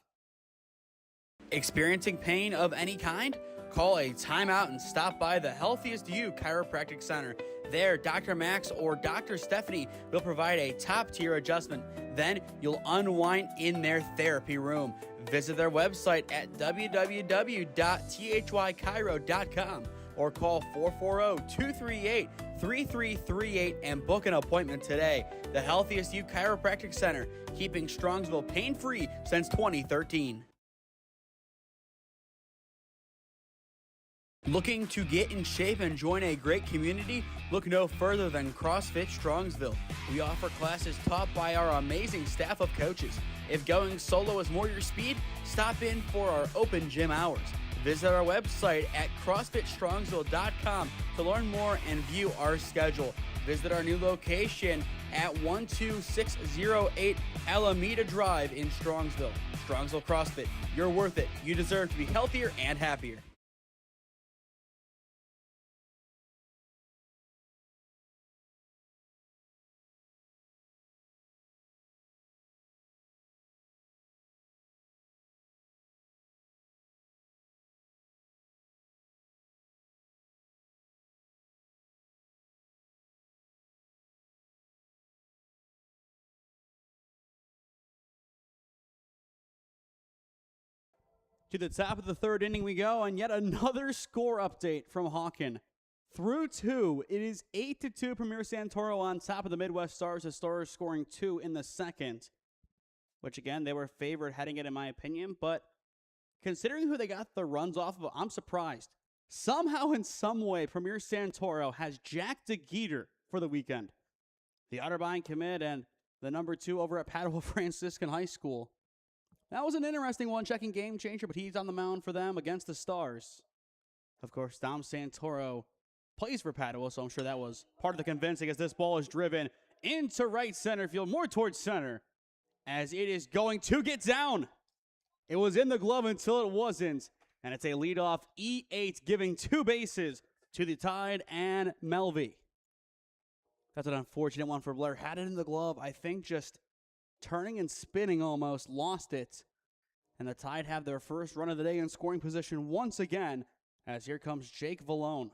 S5: Experiencing pain of any kind? Call a timeout and stop by the Healthiest You Chiropractic Center. There, Dr. Max or Dr. Stephanie will provide a top-tier adjustment. Then you'll unwind in their therapy room. Visit their website at www.thychiro.com or call 440-238-3338 and book an appointment today. The Healthiest You Chiropractic Center, keeping Strongsville pain-free since 2013. Looking to get in shape and join a great community? Look no further than CrossFit Strongsville. We offer classes taught by our amazing staff of coaches. If going solo is more your speed, stop in for our open gym hours. Visit our website at CrossFitStrongsville.com to learn more and view our schedule. Visit our new location at 12608 Alameda Drive in Strongsville. Strongsville CrossFit, you're worth it. You deserve to be healthier and happier.
S1: To the top of the third inning we go, and yet another score update from Hawken. Through 2, it is 8-2 Premier Santoro on top of the Midwest Stars. The Stars scoring 2 in the second, which again, they were favored heading it in my opinion, but considering who they got the runs off of, I'm surprised. Somehow, in some way, Premier Santoro has Jack DeGeeter for the weekend. The Otterbein commit and the number 2 over at Padua Franciscan High School. That was an interesting one, checking game changer, but he's on the mound for them against the Stars. Of course, Dom Santoro plays for Padua, so I'm sure that was part of the convincing as this ball is driven into right center field, more towards center, as it is going to get down. It was in the glove until it wasn't, and it's a leadoff E8 giving 2 bases to the Tide and Melvey. That's an unfortunate one for Blair. Had it in the glove, I think just turning and spinning almost, lost it. And the Tide have their first run of the day in scoring position once again, as here comes Jake Vallone.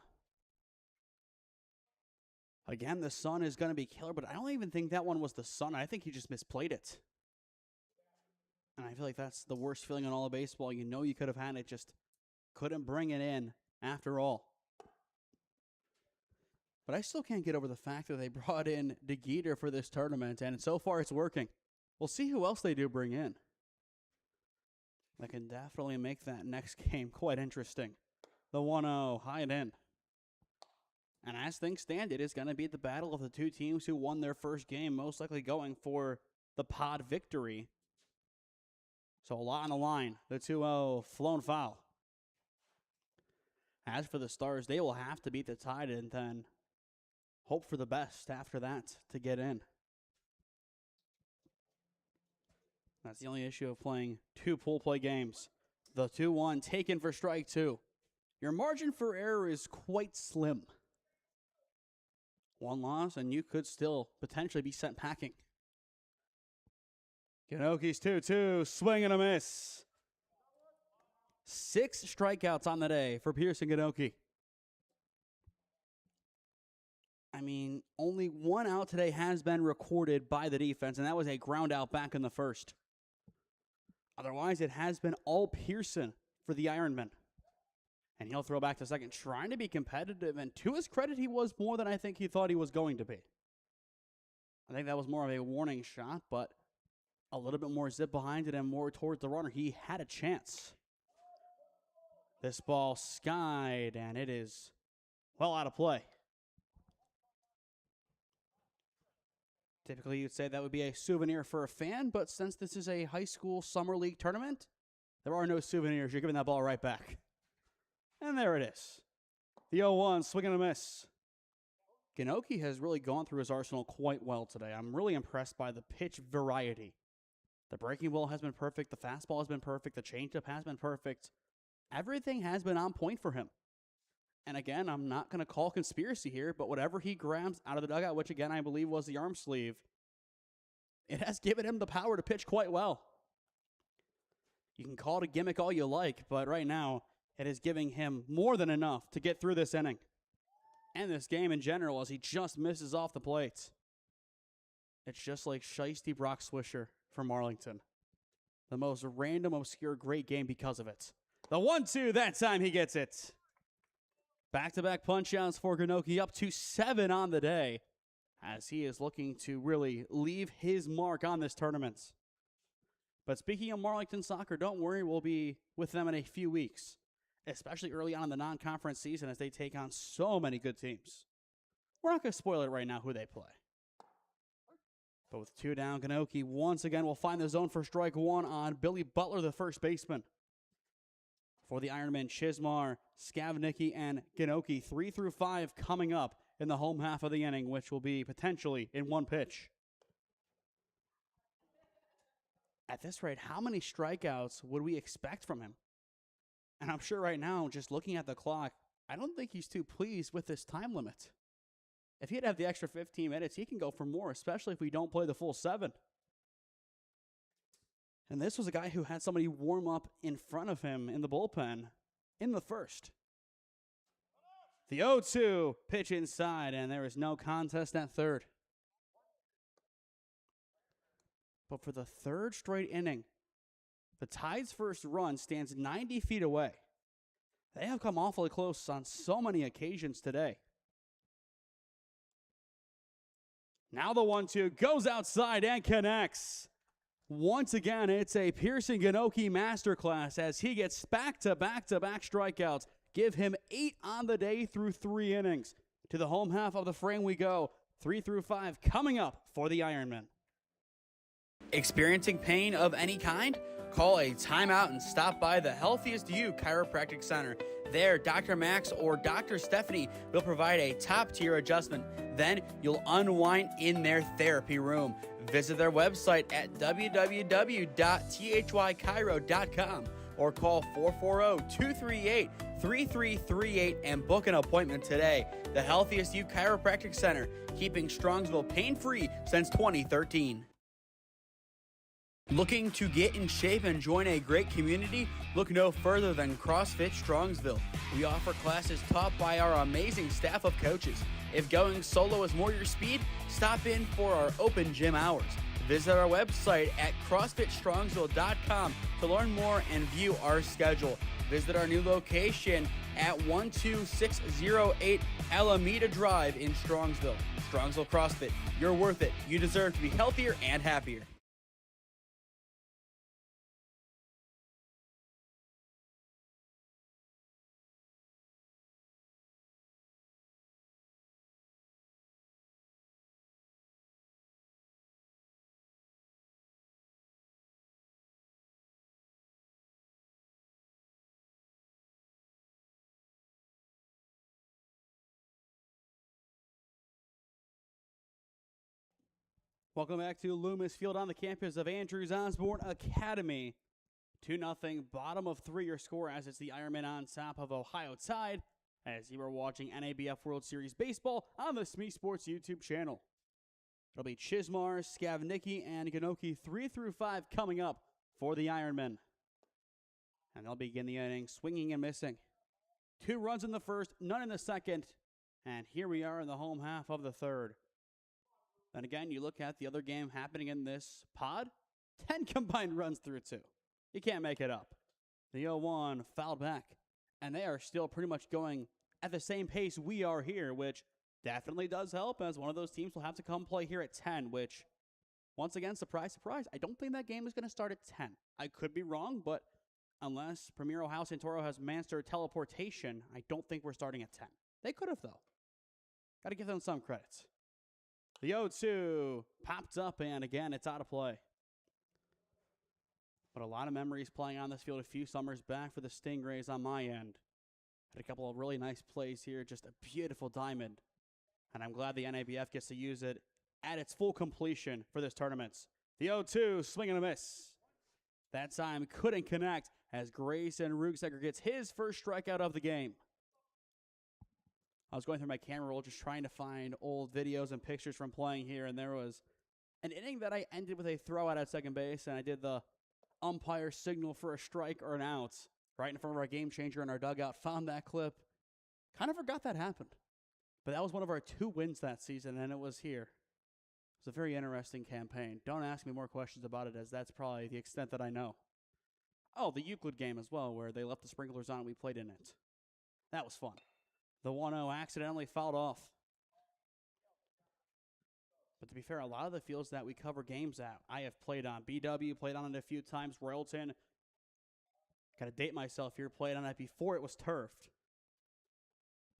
S1: Again, the sun is going to be killer, but I don't even think that one was the sun. I think he just misplayed it. And I feel like that's the worst feeling in all of baseball. You know you could have had it, just couldn't bring it in after all. But I still can't get over the fact that they brought in DeGeeter for this tournament, and so far it's working. We'll see who else they do bring in. That can definitely make that next game quite interesting. The 1-0, high and in. And as things stand, it is going to be the battle of the 2 teams who won their first game, most likely going for the pod victory. So a lot on the line. The 2-0 flown foul. As for the Stars, they will have to beat the Tide and then hope for the best after that to get in. That's the only issue of playing 2 pool play games. The 2-1 taken for strike 2. Your margin for error is quite slim. 1 loss and you could still potentially be sent packing. Ganoki's 2-2, swing and a miss. 6 strikeouts on the day for Pearson Ganoki. I mean, only 1 out today has been recorded by the defense, and that was a ground out back in the first. Otherwise, it has been all Pearson for the Ironmen. And he'll throw back to second, trying to be competitive, and to his credit, he was more than I think he thought he was going to be. I think that was more of a warning shot, but a little bit more zip behind it and more towards the runner. He had a chance. This ball skied, and it is well out of play. Typically, you'd say that would be a souvenir for a fan, but since this is a high school summer league tournament, there are no souvenirs. You're giving that ball right back. And there it is. The 0-1, swing and a miss. Genoki has really gone through his arsenal quite well today. I'm really impressed by the pitch variety. The breaking ball has been perfect. The fastball has been perfect. The changeup has been perfect. Everything has been on point for him. And again, I'm not going to call conspiracy here, but whatever he grabs out of the dugout, which again I believe was the arm sleeve, it has given him the power to pitch quite well. You can call it a gimmick all you like, but right now it is giving him more than enough to get through this inning and this game in general as he just misses off the plate. It's just like Shiesty Brock Swisher from Arlington. The most random, obscure, great game because of it. The 1-2, that time he gets it. Back-to-back punch-outs for Genoki, up to 7 on the day, as he is looking to really leave his mark on this tournament. But speaking of Arlington soccer, don't worry, we'll be with them in a few weeks, especially early on in the non-conference season as they take on so many good teams. We're not going to spoil it right now who they play. But with 2 down, Genoki once again will find the zone for strike 1 on Billy Butler, the first baseman. For the Ironmen, Chismar, Skavnicki, and Genoki, 3 through 5 coming up in the home half of the inning, which will be potentially in one pitch. At this rate, how many strikeouts would we expect from him? And I'm sure right now, just looking at the clock, I don't think he's too pleased with this time limit. If he'd have the extra 15 minutes, he can go for more, especially if we don't play the full 7. And this was a guy who had somebody warm up in front of him in the bullpen in the first. The 0-2 pitch inside, and there is no contest at third. But for the third straight inning, the Tide's first run stands 90 feet away. They have come awfully close on so many occasions today. Now the 1-2 goes outside and connects. Once again, it's a Pearson Genoki masterclass as he gets back-to-back-to-back strikeouts. Give him 8 on the day through 3 innings. To the home half of the frame we go. 3 through 5 coming up for the Ironmen.
S5: Experiencing pain of any kind? Call a timeout and stop by the Healthiest You Chiropractic Center. There, Dr. Max or Dr. Stephanie will provide a top-tier adjustment. Then you'll unwind in their therapy room. Visit their website at www.thychiro.com or call 440-238-3338 and book an appointment today. The Healthiest You Chiropractic Center, keeping Strongsville pain-free since 2013. Looking to get in shape and join a great community? Look no further than CrossFit Strongsville. We offer classes taught by our amazing staff of coaches. If going solo is more your speed, stop in for our open gym hours. Visit our website at CrossFitStrongsville.com to learn more and view our schedule. Visit our new location at 12608 Alameda Drive in Strongsville. Strongsville CrossFit, you're worth it. You deserve to be healthier and happier.
S1: Welcome back to Loomis Field on the campus of Andrews Osborne Academy. 2-0, bottom of 3 your score as it's the Ironmen on top of Ohio Tide as you are watching NABF World Series baseball on the SmeeSports YouTube channel. It'll be Chismar, Skavnicki, and Genoki 3 through 5 coming up for the Ironmen. And they'll begin the inning swinging and missing. 2 runs in the first, none in the second, and here we are in the home half of the third. And again, you look at the other game happening in this pod, 10 combined runs through 2. You can't make it up. The 0-1 fouled back, and they are still pretty much going at the same pace we are here, which definitely does help, as one of those teams will have to come play here at 10, which, once again, surprise, surprise, I don't think that game is going to start at 10. I could be wrong, but unless Primero House Santoro has mastered teleportation, I don't think we're starting at 10. They could have, though. Got to give them some credit. The 0-2 popped up, and again, it's out of play. But a lot of memories playing on this field a few summers back for the Stingrays on my end. Had a couple of really nice plays here, just a beautiful diamond. And I'm glad the NABF gets to use it at its full completion for this tournament. The 0-2, swing and a miss. That time couldn't connect as Grayson Ruegsecker gets his first strikeout of the game. I was going through my camera roll just trying to find old videos and pictures from playing here, and there was an inning that I ended with a throw out at second base, and I did the umpire signal for a strike or an out right in front of our game changer in our dugout. Found that clip. Kind of forgot that happened. But that was one of our 2 wins that season, and it was here. It was a very interesting campaign. Don't ask me more questions about it, as that's probably the extent that I know. Oh, the Euclid game as well, where they left the sprinklers on and we played in it. That was fun. The 1-0 accidentally fouled off. But to be fair, a lot of the fields that we cover games at, I have played on. BW, played on it a few times. Royalton, got to date myself here, played on it before it was turfed.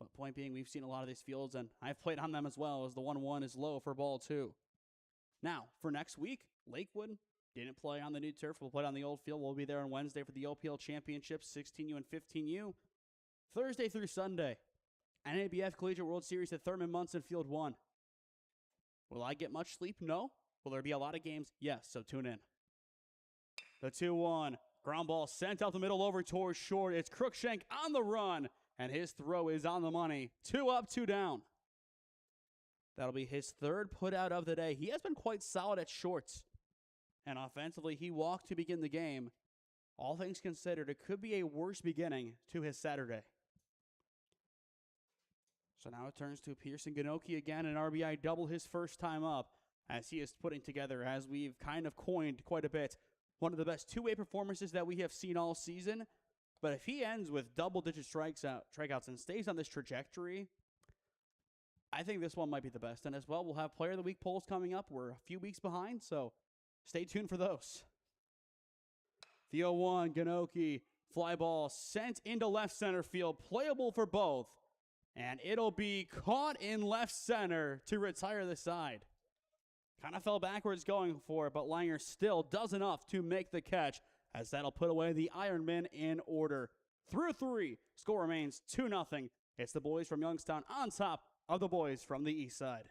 S1: But point being, we've seen a lot of these fields, and I've played on them as well, as the 1-1 is low for ball 2. Now, for next week, Lakewood didn't play on the new turf. We'll play on the old field. We'll be there on Wednesday for the OPL Championships, 16U and 15U. Thursday through Sunday, NABF Collegiate World Series at Thurman Munson Field 1. Will I get much sleep? No. Will there be a lot of games? Yes, so tune in. The 2-1, ground ball sent out the middle over towards short. It's Crookshank on the run, and his throw is on the money. 2 up, 2 down. That'll be his 3rd putout of the day. He has been quite solid at shorts, and offensively, he walked to begin the game. All things considered, it could be a worse beginning to his Saturday. So now it turns to Pearson Ganoki again, an RBI double his first time up, as he is putting together, as we've kind of coined quite a bit, one of the best two-way performances that we have seen all season. But if he ends with double-digit strikeouts and stays on this trajectory, I think this one might be the best. And as well, we'll have Player of the Week polls coming up. We're a few weeks behind, so stay tuned for those. The 0-1, Ganoki, fly ball sent into left center field, playable for both. And it'll be caught in left center to retire the side. Kind of fell backwards going for it, but Langer still does enough to make the catch, as that'll put away the Ironmen in order. Through 3, score remains 2-0. It's the boys from Youngstown on top of the boys from the east side.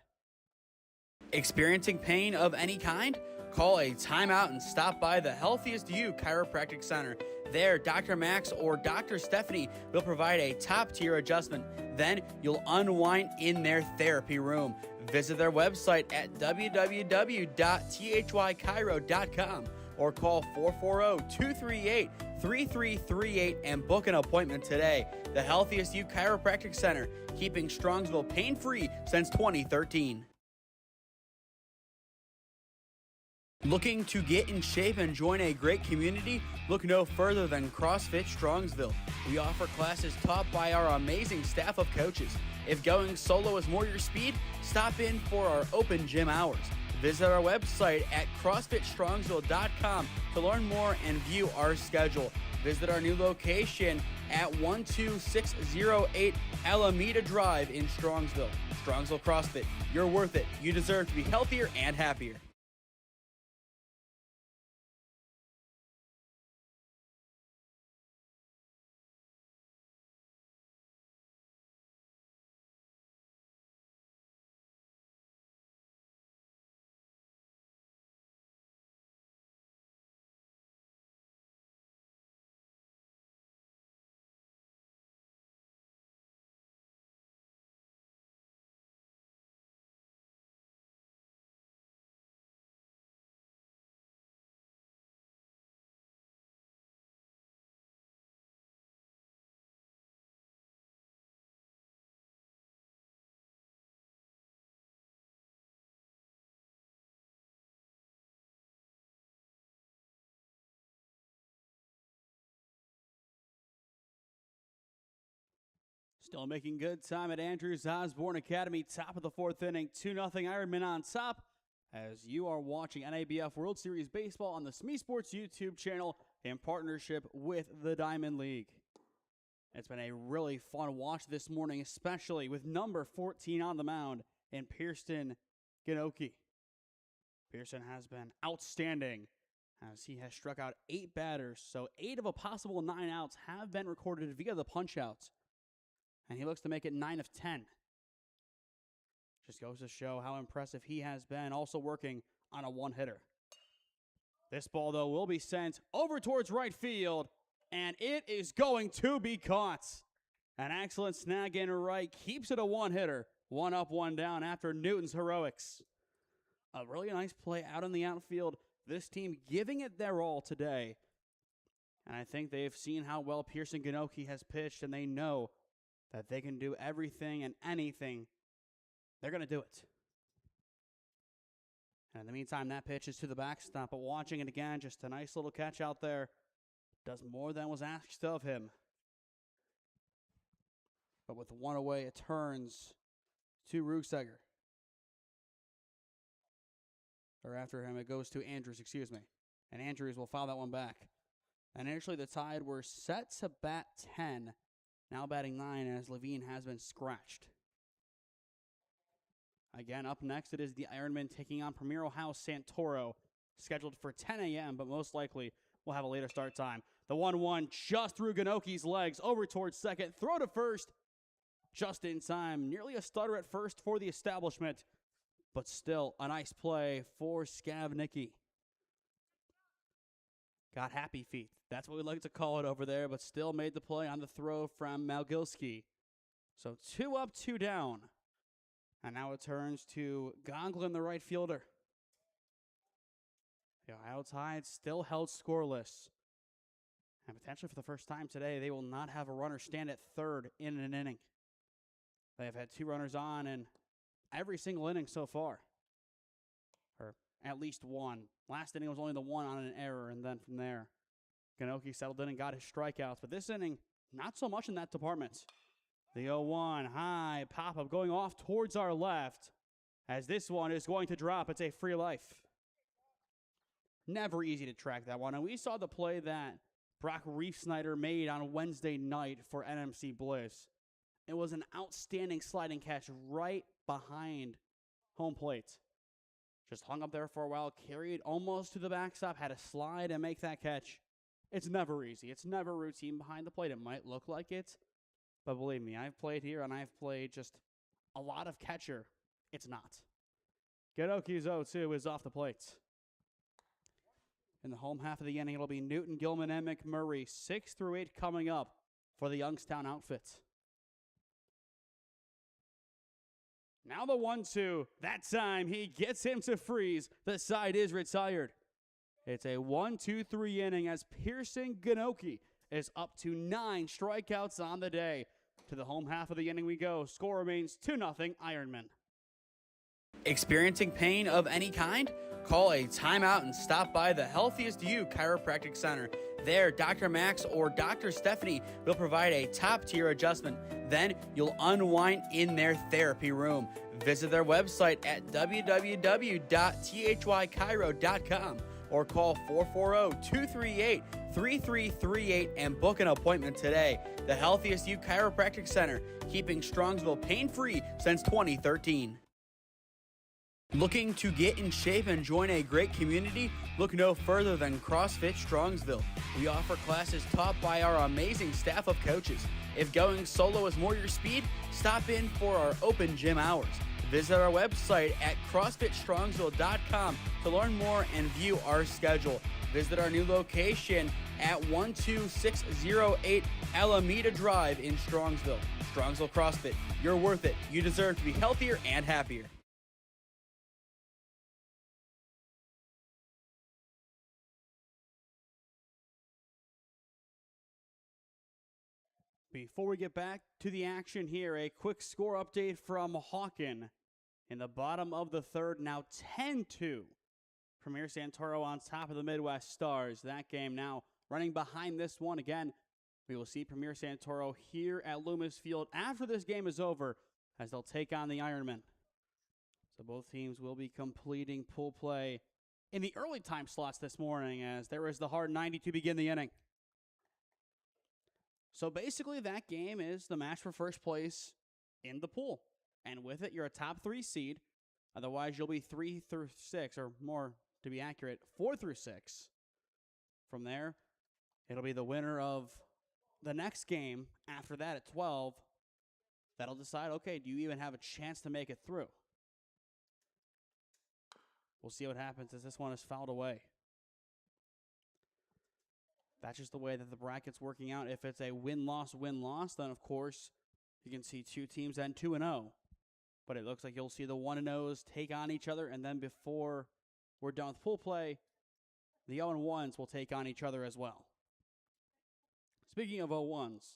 S5: Experiencing pain of any kind? Call a timeout and stop by the Healthiest You Chiropractic Center. There, Dr. Max or Dr. Stephanie will provide a top-tier adjustment. Then you'll unwind in their therapy room. Visit their website at www.thychiro.com or call 440-238-3338 and book an appointment today. The Healthiest You Chiropractic Center, keeping Strongsville pain-free since 2013. Looking to get in shape and join a great community? Look no further than CrossFit Strongsville. We offer classes taught by our amazing staff of coaches. If going solo is more your speed, stop in for our open gym hours. Visit our website at CrossFitStrongsville.com to learn more and view our schedule. Visit our new location at 12608 Alameda Drive in Strongsville. Strongsville CrossFit, you're worth it. You deserve to be healthier and happier.
S1: Still making good time at Andrews Osborne Academy, top of the 4th inning, 2-0 Ironmen on top, as you are watching NABF World Series Baseball on the SmeeSports YouTube channel in partnership with the Diamond League. It's been a really fun watch this morning, especially with number 14 on the mound in Pearson Ganoki. Pearson has been outstanding as he has struck out 8 batters, so 8 of a possible 9 outs have been recorded via the punch-outs, and he looks to make it 9 of 10. Just goes to show how impressive he has been, also working on a one-hitter. This ball, though, will be sent over towards right field, and it is going to be caught. An excellent snag in right keeps it a one-hitter. 1 up, 1 down after Newton's heroics. A really nice play out in the outfield. This team giving it their all today. And I think they've seen how well Pearson Ganoki has pitched, and they know that they can do everything and anything. They're going to do it. And in the meantime, that pitch is to the backstop. But watching it again, just a nice little catch out there. Does more than was asked of him. But with 1 away, it turns to Rugsegger. Or after him, it goes to Andrews, And Andrews will foul that one back. And initially, the Tide were set to bat 10. Now batting 9 as Levine has been scratched. Again, up next, it is the Ironmen taking on Primero House Santoro. Scheduled for 10 a.m., but most likely will have a later start time. The 1-1 just through Ganoki's legs, over towards second, throw to first, just in time. Nearly a stutter at first for the establishment, but still a nice play for Skavnicki. Got happy feet. That's what we like to call it over there, but still made the play on the throw from Malgilski. So 2 up, 2 down. And now it turns to Gonglin, the right fielder. The Ohio Tide still held scoreless. And potentially for the first time today, they will not have a runner stand at third in an inning. They have had 2 runners on in every single inning so far. Or at least 1. Last inning was only the 1 on an error, and then from there, Ganoki settled in and got his strikeouts. But this inning, not so much in that department. The 0-1 high pop-up going off towards our left, as this one is going to drop. It's a free life. Never easy to track that one. And we saw the play that Brock Reef-Snyder made on Wednesday night for NMC Bliss. It was an outstanding sliding catch right behind home plate. Just hung up there for a while, carried almost to the backstop, had to slide and make that catch. It's never easy. It's never routine behind the plate. It might look like it, but believe me, I've played here and I've played just a lot of catcher. It's not. Ganoki's 0-2 is off the plate. In the home half of the inning, it'll be Newton, Gilman, and McMurray. 6 through 8 coming up for the Youngstown outfit. Now the 1-2. That time he gets him to freeze. The side is retired. It's a 1-2-3 inning as Pearson Ganoki is up to 9 strikeouts on the day. To the home half of the inning we go. Score remains 2-0 Ironmen.
S5: Experiencing pain of any kind? Call a timeout and stop by the Healthiest You Chiropractic Center. There, Dr. Max or Dr. Stephanie will provide a top-tier adjustment. Then you'll unwind in their therapy room. Visit their website at www.thychiro.com or call 440-238-3338 and book an appointment today. The Healthiest You Chiropractic Center, keeping Strongsville pain-free since 2013. Looking to get in shape and join a great community? Look no further than CrossFit Strongsville. We offer classes taught by our amazing staff of coaches. If going solo is more your speed, stop in for our open gym hours. Visit our website at CrossFitStrongsville.com to learn more and view our schedule. Visit our new location at 12608 Alameda Drive in Strongsville. Strongsville CrossFit, you're worth it. You deserve to be healthier and happier.
S1: Before we get back to the action here, a quick score update from Hawken. In the bottom of the third, now 10-2. Premier Santoro on top of the Midwest Stars. That game now running behind this one. Again, we will see Premier Santoro here at Loomis Field after this game is over as they'll take on the Ironmen. So both teams will be completing pool play in the early time slots this morning as there is the hard 90 to begin the inning. So basically, that game is the match for first place in the pool. And with it, you're a top 3 seed. Otherwise, you'll be 3 through 6, or more to be accurate, 4 through 6. From there, it'll be the winner of the next game after that at 12. That'll decide, okay, do you even have a chance to make it through? We'll see what happens as this one is fouled away. That's just the way that the bracket's working out. If it's a win-loss, then of course you can see 2 teams and 2-0. But it looks like you'll see the 1-0s take on each other, and then before we're done with pool play, the 0-1s will take on each other as well. Speaking of 0-1s,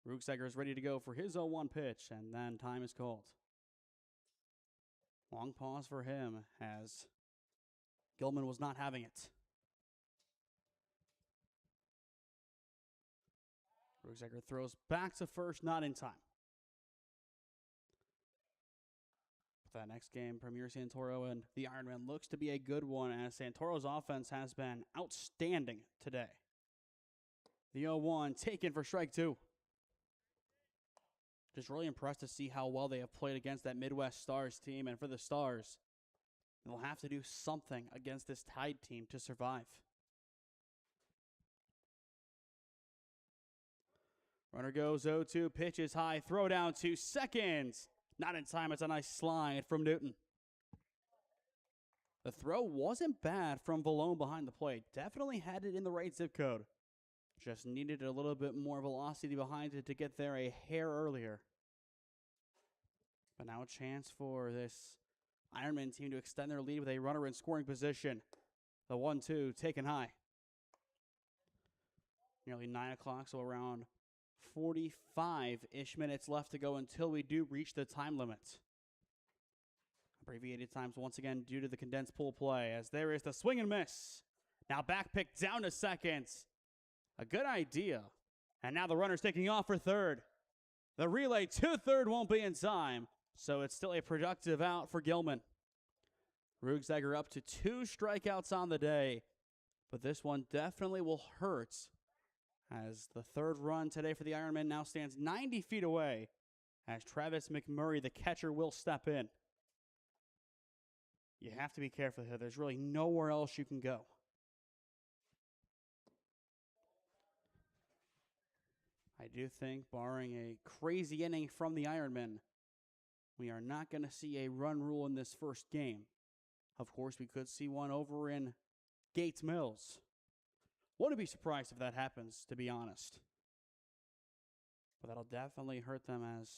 S1: Ruegseger is ready to go for his 0-1 pitch, and then time is called. Long pause for him as Gilman was not having it. Ruegseger throws back to first, not in time. But that next game, Premier Santoro and the Ironmen looks to be a good one, as Santoro's offense has been outstanding today. The 0-1 taken for strike 2. Just really impressed to see how well they have played against that Midwest Stars team. And for the Stars, they'll have to do something against this Tide team to survive. Runner goes 0-2, pitch is high, throw down to second. Not in time, it's a nice slide from Newton. The throw wasn't bad from Valone behind the plate. Definitely had it in the right zip code. Just needed a little bit more velocity behind it to get there a hair earlier. But now a chance for this Ironman team to extend their lead with a runner in scoring position. The 1-2 taken high. Nearly 9 o'clock, so around 45-ish minutes left to go until we do reach the time limit. Abbreviated times once again due to the condensed pool play, as there is the swing and miss. Now back pick down to second. A good idea. And now the runner's taking off for third. The relay to third won't be in time, so it's still a productive out for Gilman. Ruegseger up to 2 strikeouts on the day, but this one definitely will hurt, as the third run today for the Ironmen now stands 90 feet away, as Travis McMurray, the catcher, will step in. You have to be careful here. There's really nowhere else you can go. I do think, barring a crazy inning from the Ironmen, we are not going to see a run rule in this first game. Of course, we could see one over in Gates Mills. Wouldn't be surprised if that happens, to be honest. But that'll definitely hurt them as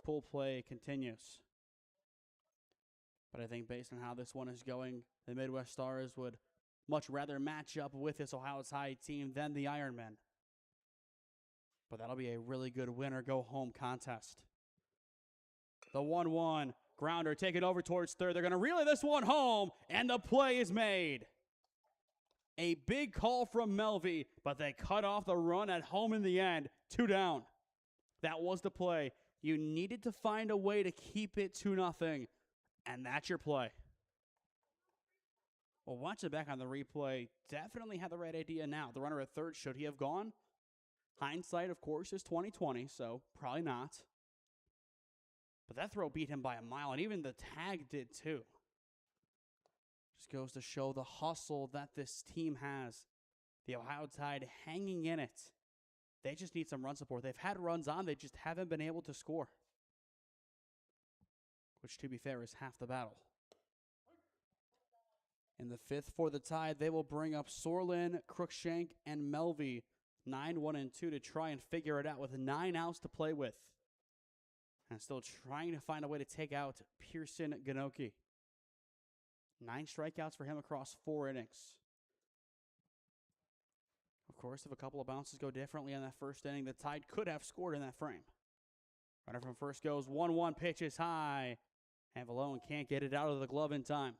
S1: pool play continues. But I think based on how this one is going, the Midwest Stars would much rather match up with this Ohio Tide team than the Ironmen. But that'll be a really good winner-go-home contest. The 1-1 grounder taken over towards third. They're going to relay this one home, and the play is made. A big call from Melvey, but they cut off the run at home in the end. 2 down. That was the play. You needed to find a way to keep it 2-0, and that's your play. Well, watch it back on the replay. Definitely had the right idea now. The runner at third, should he have gone? Hindsight, of course, is 20/20, so probably not. But that throw beat him by a mile, and even the tag did too. Just goes to show the hustle that this team has. The Ohio Tide hanging in it. They just need some run support. They've had runs on, they just haven't been able to score. Which, to be fair, is half the battle. In the 5th for the Tide, they will bring up Sorlin, Cruikshank, and Melvey. 9, 1, and 2 to try and figure it out with 9 outs to play with. And still trying to find a way to take out Pearson Ganoki. 9 strikeouts for him across 4 innings. Of course, if a couple of bounces go differently in that first inning, the Tide could have scored in that frame. Runner from first goes 1-1, pitch is high. And Valone can't get it out of the glove in time.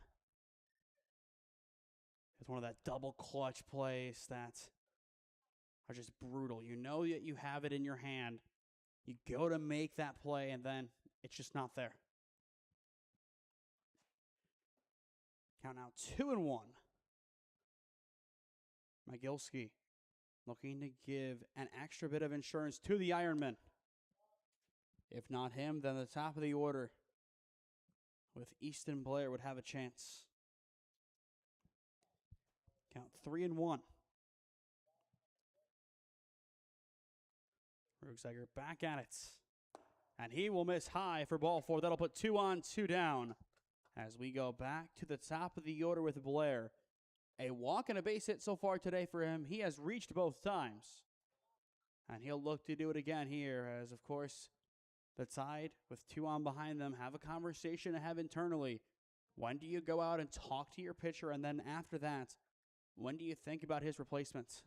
S1: It's one of that double clutch plays that are just brutal. You know that you have it in your hand. You go to make that play, and then it's just not there. Count now 2-1. Magilski looking to give an extra bit of insurance to the Ironmen. If not him, then the top of the order with Easton Blair would have a chance. Count 3-1. Ruegsiger back at it. And he will miss high for ball 4. That'll put 2 on, 2 down. As we go back to the top of the order with Blair. A walk and a base hit so far today for him. He has reached both times. And he'll look to do it again here as, of course, the Tide with 2 on behind them have a conversation to have internally. When do you go out and talk to your pitcher? And then after that, when do you think about his replacement?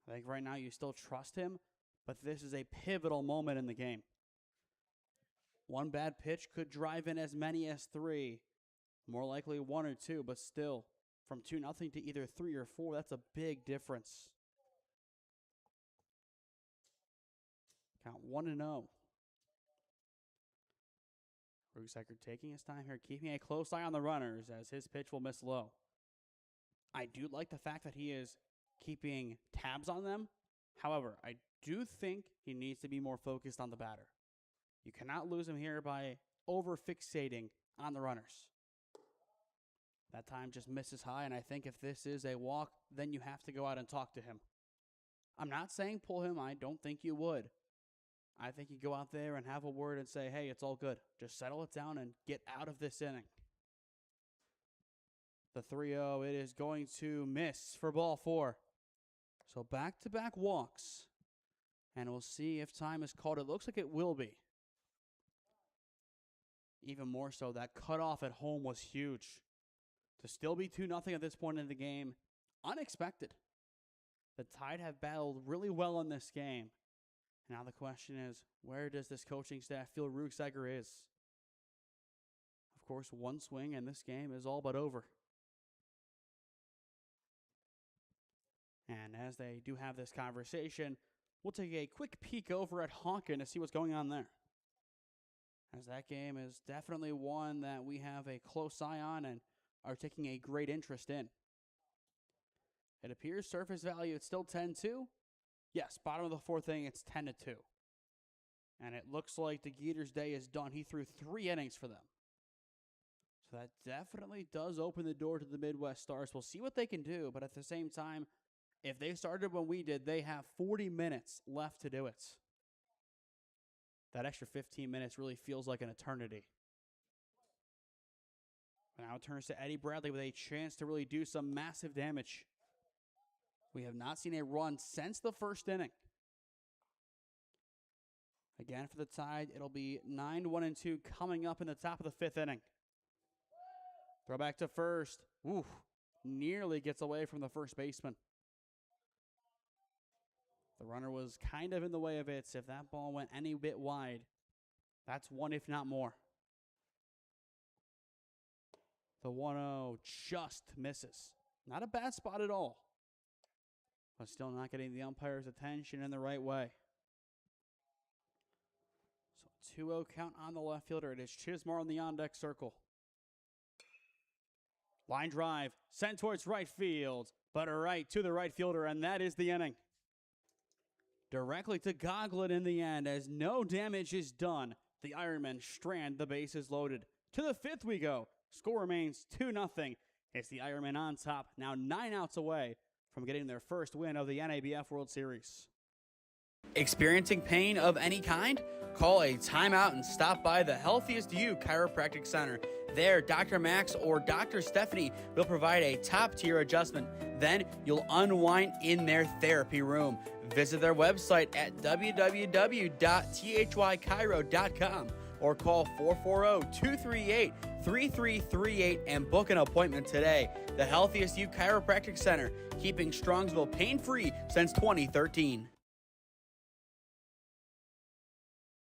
S1: I think right now you still trust him, but this is a pivotal moment in the game. One bad pitch could drive in as many as 3. More likely 1 or 2, but still, from 2-0 to either 3 or 4, that's a big difference. Count 1-0. Ruegsiger taking his time here, keeping a close eye on the runners as his pitch will miss low. I do like the fact that he is keeping tabs on them. However, I do think he needs to be more focused on the batter. You cannot lose him here by over-fixating on the runners. That time just misses high, and I think if this is a walk, then you have to go out and talk to him. I'm not saying pull him. I don't think you would. I think you go out there and have a word and say, hey, it's all good. Just settle it down and get out of this inning. The 3-0, it is going to miss for ball 4. So back-to-back walks. And we'll see if time is called. It looks like it will be. Even more so, that cutoff at home was huge. To still be 2-0 at this point in the game, unexpected. The Tide have battled really well in this game. Now the question is, where does this coaching staff feel Ruegsiger is? Of course, one swing and this game is all but over. And as they do have this conversation, we'll take a quick peek over at Honkin to see what's going on there. As that game is definitely one that we have a close eye on and are taking a great interest in. It appears surface value, it's still 10-2. Yes, bottom of the 4th inning, it's 10-2. And it looks like the Geeter's day is done. He threw 3 innings for them. So that definitely does open the door to the Midwest Stars. We'll see what they can do, but at the same time, if they started when we did, they have 40 minutes left to do it. That extra 15 minutes really feels like an eternity. Now it turns to Eddie Bradley with a chance to really do some massive damage. We have not seen a run since the 1st inning. Again, for the Tide, it'll be 9-1-2 coming up in the top of the 5th inning. Throw back to first. Ooh, nearly gets away from the first baseman. The runner was kind of in the way of it. If that ball went any bit wide, that's 1 if not more. The 1-0 just misses. Not a bad spot at all. But still not getting the umpire's attention in the right way. So 2-0 count on the left fielder. It is Chismar on the on-deck circle. Line drive, sent towards right field, but right to the right fielder, and that is the inning. Directly to Goglin in the end, as no damage is done. The Ironmen strand the bases loaded. To the 5th we go. Score remains 2-0. It's the Ironmen on top, now 9 outs away from getting their first win of the NABF World Series.
S5: Experiencing pain of any kind? Call a timeout and stop by the Healthiest You Chiropractic Center. There, Dr. Max or Dr. Stephanie will provide a top-tier adjustment. Then you'll unwind in their therapy room. Visit their website at www.thychiro.com or call 440-238-3338 and book an appointment today. The Healthiest You Chiropractic Center, keeping Strongsville pain-free since 2013.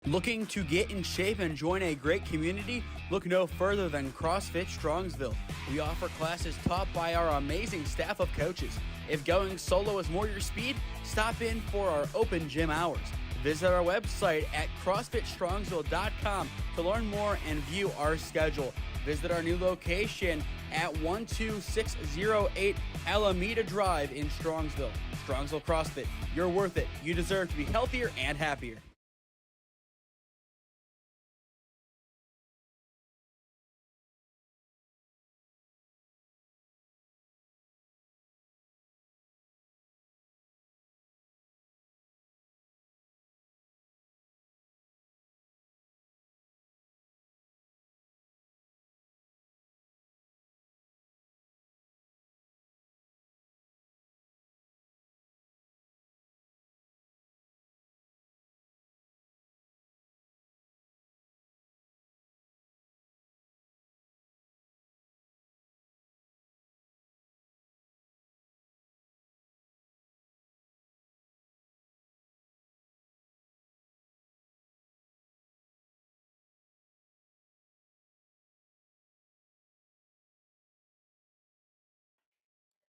S5: Looking to get in shape and join a great community? Look no further than CrossFit Strongsville. We offer classes taught by our amazing staff of coaches. If going solo is more your speed, stop in for our open gym hours. Visit our website at CrossFitStrongsville.com to learn more and view our schedule. Visit our new location at 12608 Alameda Drive in Strongsville. Strongsville CrossFit, you're worth it. You deserve to be healthier and happier.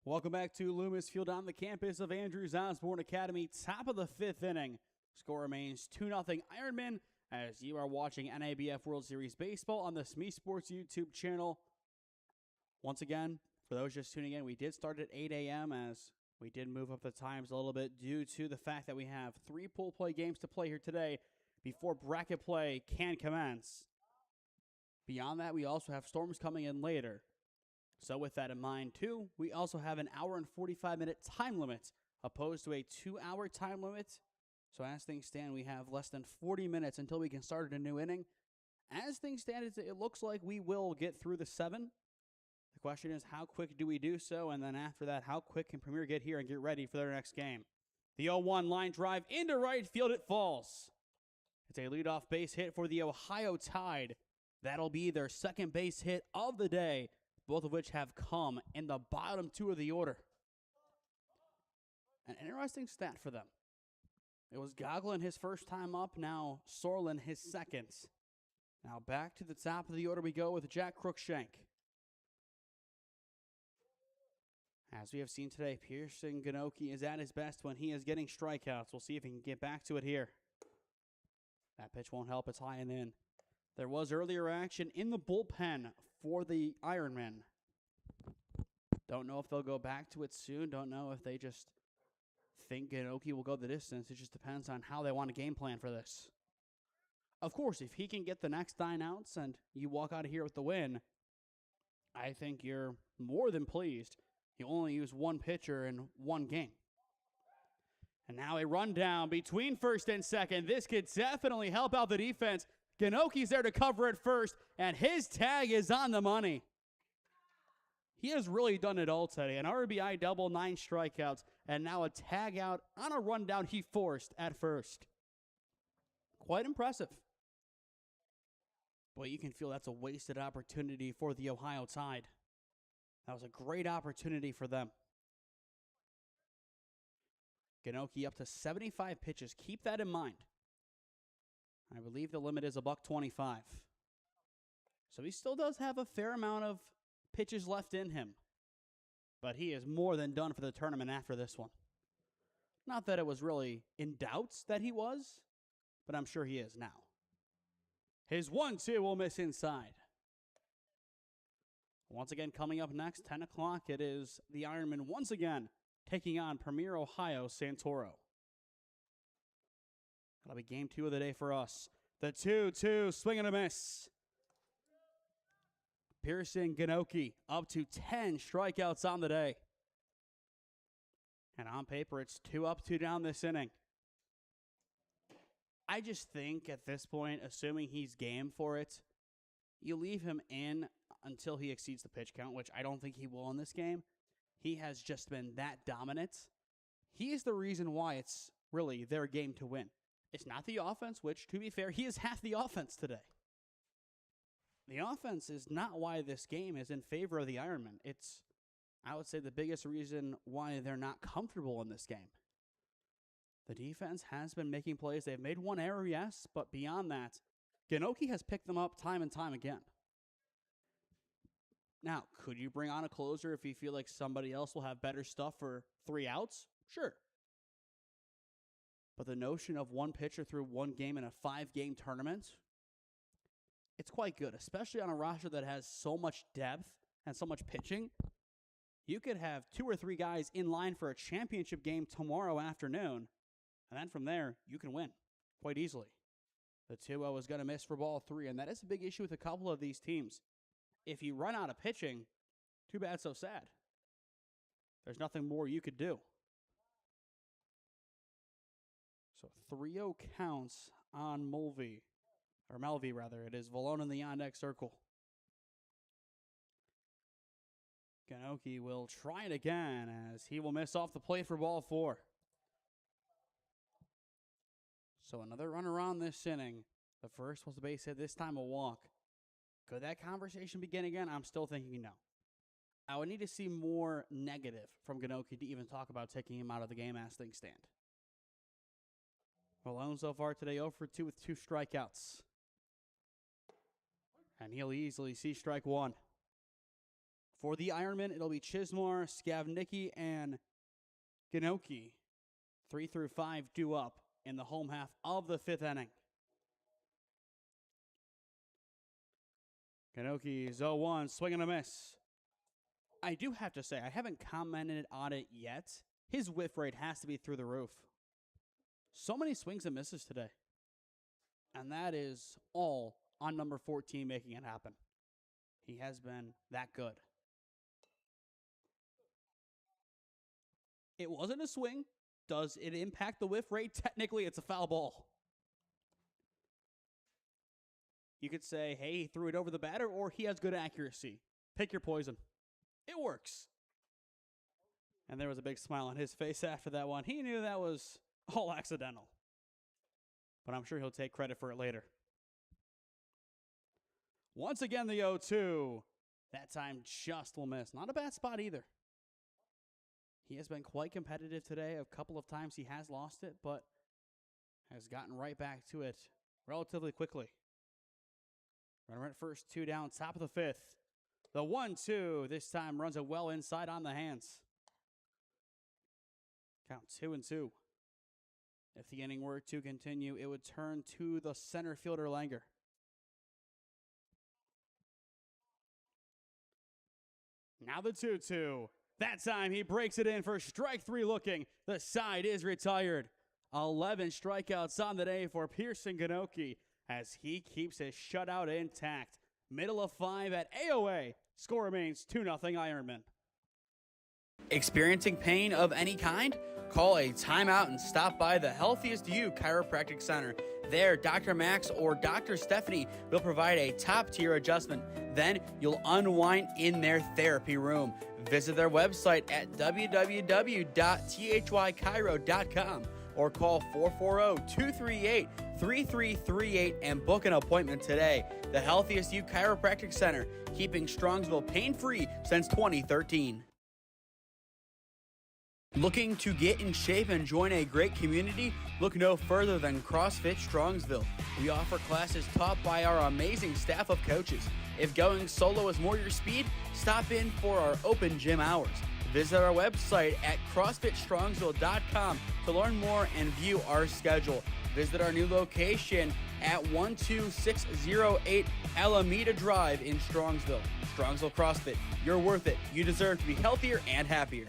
S1: Welcome back to Loomis Field on the campus of Andrews Osborne Academy. Top of the fifth inning. Score remains 2-0 Ironmen as you are watching NABF World Series Baseball on the SmeeSports YouTube channel. Once again, for those just tuning in, we did start at 8 a.m. as we did move up the times a little bit due to the fact that we have 3 pool play games to play here today before bracket play can commence. Beyond that, we also have storms coming in later. So with that in mind, too, we also have an hour and 45-minute time limit opposed to a 2-hour time limit. So as things stand, we have less than 40 minutes until we can start a new inning. As things stand, it looks like we will get through the 7. The question is, how quick do we do so? And then after that, how quick can Premier get here and get ready for their next game? The 0-1 line drive into right field, it falls. It's a leadoff base hit for the Ohio Tide. That'll be their second base hit of the day, both of which have come in the bottom 2 of the order. An interesting stat for them. It was Goglin his first time up, now Sorlin his second. Now back to the top of the order we go with Jack Cruikshank. As we have seen today, Pearson Ganoki is at his best when he is getting strikeouts. We'll see if he can get back to it here. That pitch won't help. It's high and in. There was earlier action in the bullpen for the Ironmen. Don't know if they'll go back to it soon. Don't know if they just think Ganoki will go the distance. It just depends on how they want to game plan for this. Of course, if he can get the next 9 outs and you walk out of here with the win, I think you're more than pleased. You only use 1 pitcher in 1 game. And now a rundown between first and second. This could definitely help out the defense. Ganoki's there to cover at first, and his tag is on the money. He has really done it all today. An RBI double, 9 strikeouts, and now a tag out on a rundown he forced at first. Quite impressive. Boy, you can feel that's a wasted opportunity for the Ohio Tide. That was a great opportunity for them. Ganoki up to 75 pitches. Keep that in mind. I believe the limit is $125. So he still does have a fair amount of pitches left in him. But he is more than done for the tournament after this one. Not that it was really in doubt that he was, but I'm sure he is now. His 1-2 will miss inside. Once again, coming up next, 10 o'clock, it is the Ironmen once again taking on Premier Ohio Santoro. That'll be game 2 of the day for us. The 2-2, swing and a miss. Pearson Ganoki up to 10 strikeouts on the day. And on paper, it's 2 up, 2 down this inning. I just think at this point, assuming he's game for it, you leave him in until he exceeds the pitch count, which I don't think he will in this game. He has just been that dominant. He is the reason why it's really their game to win. It's not the offense, which, to be fair, he is half the offense today. The offense is not why this game is in favor of the Ironmen. It's, I would say, the biggest reason why they're not comfortable in this game. The defense has been making plays. They've made 1 error, yes, but beyond that, Ganoki has picked them up time and time again. Now, could you bring on a closer if you feel like somebody else will have better stuff for 3 outs? Sure. But the notion of one pitcher through one game in a 5-game tournament, it's quite good, especially on a roster that has so much depth and so much pitching. You could have 2 or 3 guys in line for a championship game tomorrow afternoon, and then from there, you can win quite easily. The 2-0 is going to miss for ball 3, and that is a big issue with a couple of these teams. If you run out of pitching, too bad, so sad. There's nothing more you could do. So 3-0 counts on Melvi. It is Valone in the on-deck circle. Ganoki will try it again as he will miss off the plate for ball 4. So another runner on this inning. The first was a base hit, this time a walk. Could that conversation begin again? I'm still thinking no. I would need to see more negative from Ganoki to even talk about taking him out of the game as things stand. Malone so far today 0 for 2 with 2 strikeouts. And he'll easily see strike 1. For the Ironmen, it'll be Chismar, Skavnicki, and Ganoki. 3 through 5 due up in the home half of the 5th inning. Ganoki's 0-1, swing and a miss. I do have to say, I haven't commented on it yet. His whiff rate has to be through the roof. So many swings and misses today. And that is all on number 14 making it happen. He has been that good. It wasn't a swing. Does it impact the whiff rate? Technically, it's a foul ball. You could say, hey, he threw it over the batter, or he has good accuracy. Pick your poison. It works. And there was a big smile on his face after that one. He knew that was all accidental. But I'm sure he'll take credit for it later. Once again, the 0-2. That time just will miss. Not a bad spot either. He has been quite competitive today. A couple of times he has lost it, but has gotten right back to it relatively quickly. Runner at first, 2 down, top of the 5th. The 1-2 this time runs it well inside on the hands. Count 2-2. If the inning were to continue, it would turn to the center fielder Langer. Now the 2-2. That time he breaks it in for strike 3 looking. The side is retired. 11 strikeouts on the day for Pearson Ganoki as he keeps his shutout intact. Middle of 5 at AOA. Score remains 2-0 Ironmen.
S5: Experiencing pain of any kind? Call a timeout and stop by the Healthiest You Chiropractic Center. There, Dr. Max or Dr. Stephanie will provide a top-tier adjustment. Then you'll unwind in their therapy room. Visit their website at www.thychiro.com or call 440-238-3338 and book an appointment today. The Healthiest You Chiropractic Center, keeping Strongsville pain-free since 2013. Looking to get in shape and join a great community? Look no further than CrossFit Strongsville. We offer classes taught by our amazing staff of coaches. If going solo is more your speed, stop in for our open gym hours. Visit our website at CrossFitStrongsville.com to learn more and view our schedule. Visit our new location at 12608 Alameda Drive in Strongsville. Strongsville CrossFit, you're worth it. You deserve to be healthier and happier.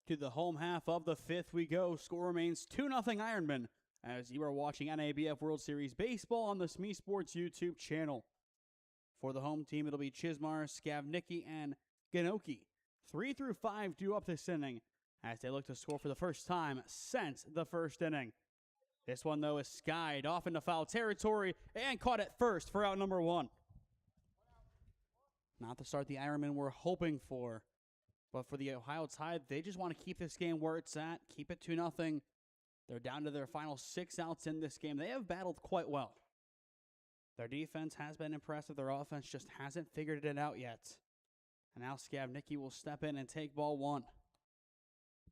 S1: To the home half of the 5th we go. Score remains 2-0 Ironmen as you are watching NABF World Series Baseball on the SmeeSports YouTube channel. For the home team, it'll be Chismar, Skavnicki, and Ganoki. 3 through 5 due up this inning as they look to score for the first time since the first inning. This one, though, is skied off into foul territory and caught at first for out number 1. Not the start the Ironmen were hoping for. But for the Ohio Tide, they just want to keep this game where it's at, keep it 2-0. They're down to their final 6 outs in this game. They have battled quite well. Their defense has been impressive. Their offense just hasn't figured it out yet. And now Skavnicki will step in and take ball 1.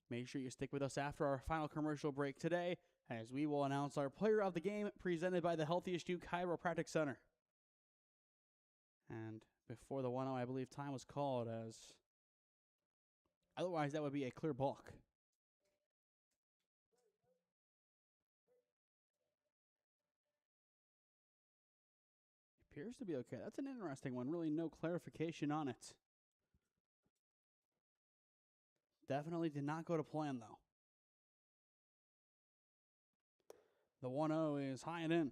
S1: Make sure you stick with us after our final commercial break today, as we will announce our player of the game presented by the Healthiest You Chiropractic Center. And before the 1-0, I believe time was called, as otherwise that would be a clear balk. Appears to be okay. That's an interesting one. Really no clarification on it. Definitely did not go to plan, though. The 1-0 is high and in.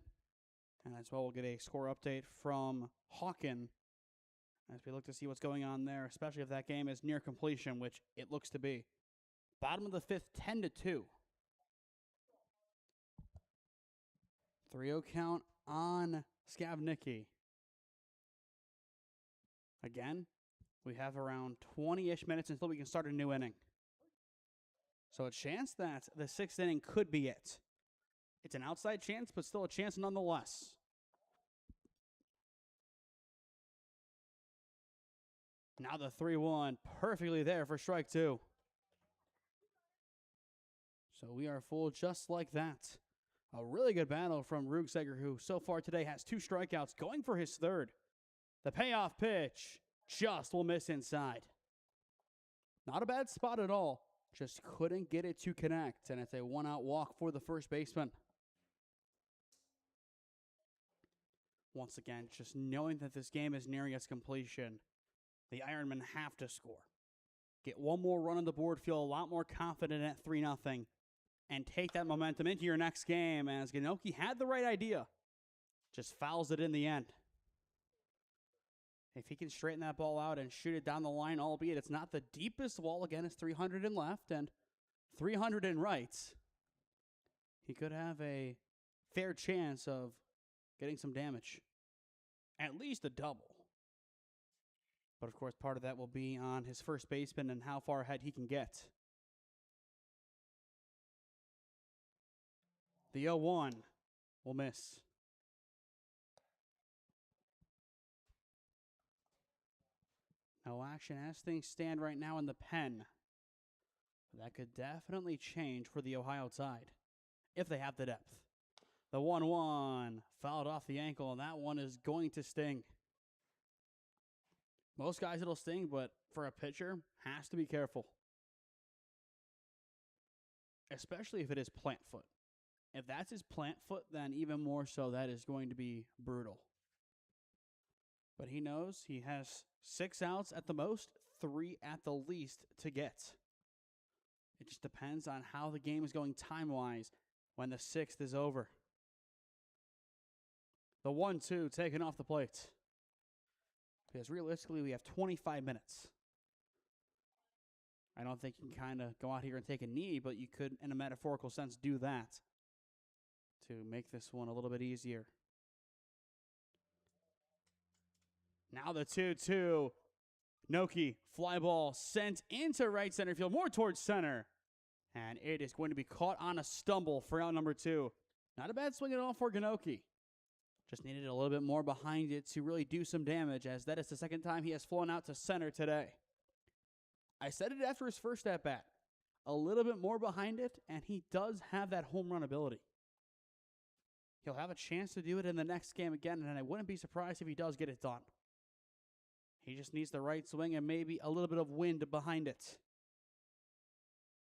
S1: And as well, we'll get a score update from Hawken as we look to see what's going on there, especially if that game is near completion, which it looks to be. Bottom of the 5th, 10-2. 3-0 count on Skavnicki. Again, we have around 20-ish minutes until we can start a new inning. So a chance that the 6th inning could be it. It's an outside chance, but still a chance nonetheless. Now the 3-1, perfectly there for strike 2. So we are full just like that. A really good battle from Rugseger, who so far today has 2 strikeouts, going for his 3rd. The payoff pitch just will miss inside. Not a bad spot at all. Just couldn't get it to connect, and it's a 1-out walk for the first baseman. Once again, just knowing that this game is nearing its completion, the Ironmen have to score. Get one more run on the board, feel a lot more confident at 3-0, and take that momentum into your next game, as Ganoki had the right idea. Just fouls it in the end. If he can straighten that ball out and shoot it down the line, albeit it's not the deepest wall, again, it's 300 in left and 300 in right, he could have a fair chance of getting some damage. At least a double. But, of course, part of that will be on his first baseman and how far ahead he can get. The 0-1 will miss. No action as things stand right now in the pen. That could definitely change for the Ohio Tide, if they have the depth. The 1-1 fouled off the ankle, and that one is going to sting. Most guys it'll sting, but for a pitcher, has to be careful. Especially if it is plant foot. If that's his plant foot, then even more so, that is going to be brutal. But he knows he has 6 outs at the most, 3 at the least to get. It just depends on how the game is going time-wise when the 6th is over. The 1-2 taken off the plate. Because realistically, we have 25 minutes. I don't think you can kind of go out here and take a knee, but you could, in a metaphorical sense, do that to make this one a little bit easier. Now the 2-2. Noki, fly ball sent into right center field, more towards center. And it is going to be caught on a stumble for out number 2. Not a bad swing at all for Ganoki. Just needed a little bit more behind it to really do some damage, as that is the second time he has flown out to center today. I said it after his first at-bat. A little bit more behind it, and he does have that home run ability. He'll have a chance to do it in the next game again, and I wouldn't be surprised if he does get it done. He just needs the right swing and maybe a little bit of wind behind it.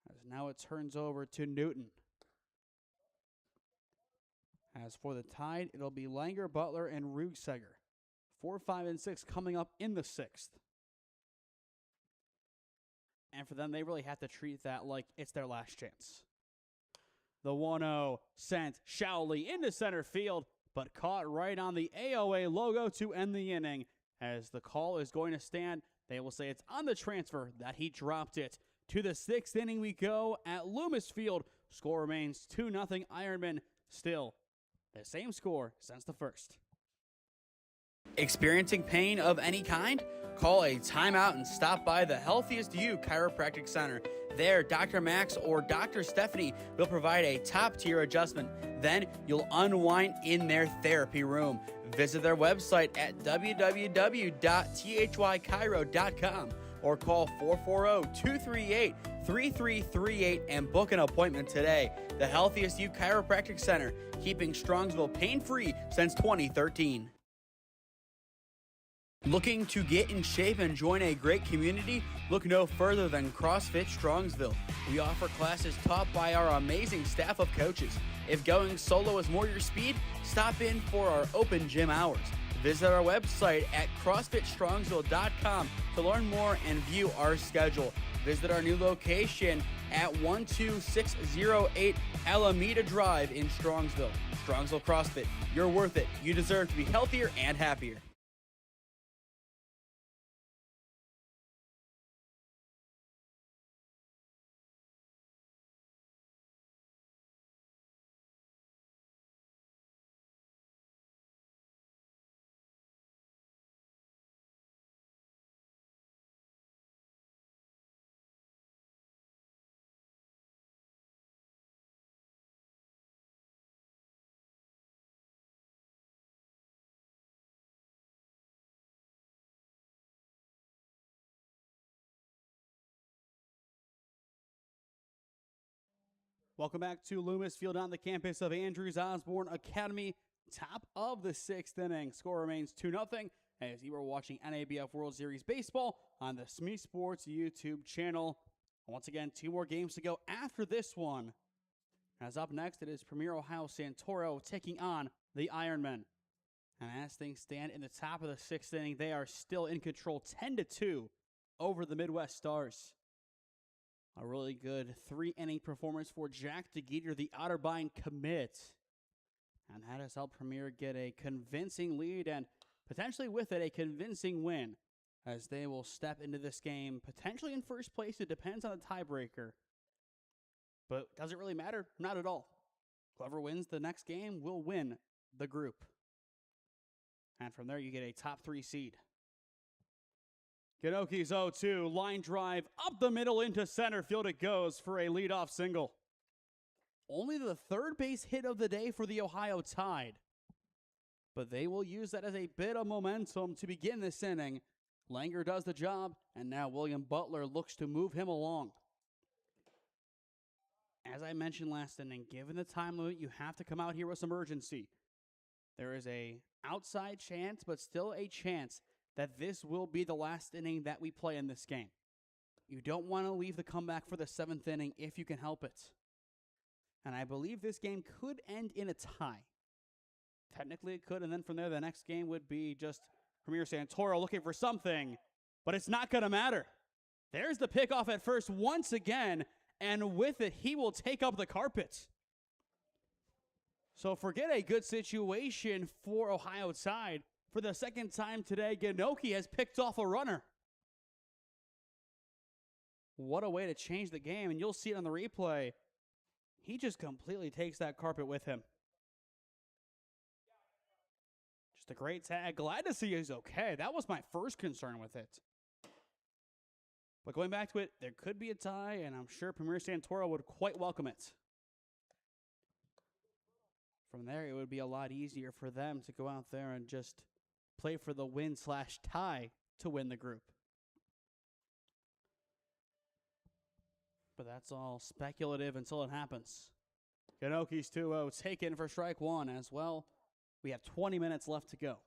S1: As now it turns over to Newton. As for the Tide, it'll be Langer, Butler, and Rugseger. 4, 5, and 6 coming up in the 6th. And for them, they really have to treat that like it's their last chance. The 1-0 sent Showley into center field, but caught right on the AOA logo to end the inning. As the call is going to stand, they will say it's on the transfer that he dropped it. To the 6th inning we go at Loomis Field. Score remains 2-0 Ironmen. Still, the same score since the first.
S5: Experiencing pain of any kind? Call a timeout and stop by the Healthiest You Chiropractic Center. There, Dr. Max or Dr. Stephanie will provide a top-tier adjustment. Then you'll unwind in their therapy room. Visit their website at www.thychiro.com or call 440-238-3338 and book an appointment today. The Healthiest You Chiropractic Center, keeping Strongsville pain-free since 2013. Looking to get in shape and join a great community? Look no further than CrossFit Strongsville. We offer classes taught by our amazing staff of coaches. If going solo is more your speed, stop in for our open gym hours. Visit our website at CrossFitStrongsville.com to learn more and view our schedule. Visit our new location at 12608 Alameda Drive in Strongsville. Strongsville CrossFit, you're worth it. You deserve to be healthier and happier.
S1: Welcome back to Loomis Field on the campus of Andrews Osborne Academy. Top of the sixth inning. Score remains 2-0 as you are watching NABF World Series Baseball on the SmeeSports YouTube channel. Once again, 2 more games to go after this one. As up next, it is Premier Ohio Santoro taking on the Ironmen. And as things stand in the top of the sixth inning, they are still in control 10-2 over the Midwest Stars. A really good 3-inning performance for Jack DeGeeter, the Otterbein commit. And that has helped Premier get a convincing lead and potentially with it a convincing win as they will step into this game potentially in first place. It depends on the tiebreaker. But does it really matter? Not at all. Whoever wins the next game will win the group. And from there you get a top 3 seed. Genoki's 0-2, line drive up the middle into center field it goes for a leadoff single. Only the third base hit of the day for the Ohio Tide. But they will use that as a bit of momentum to begin this inning. Langer does the job, and now William Butler looks to move him along. As I mentioned last inning, given the time limit, you have to come out here with some urgency. There is a outside chance, but still a chance that this will be the last inning that we play in this game. You don't want to leave the comeback for the 7th inning if you can help it. And I believe this game could end in a tie. Technically it could, and then from there the next game would be just Premier Santoro looking for something, but it's not going to matter. There's the pickoff at first once again, and with it he will take up the carpet. So forget a good situation for Ohio Tide. For the second time today, Genoki has picked off a runner. What a way to change the game, and you'll see it on the replay. He just completely takes that carpet with him. Just a great tag. Glad to see he's okay. That was my first concern with it. But going back to it, there could be a tie, and I'm sure Premier Santoro would quite welcome it. From there, it would be a lot easier for them to go out there and just play for the win/tie to win the group. But that's all speculative until it happens. Genoki's 2-0 taken for strike 1 as well. We have 20 minutes left to go.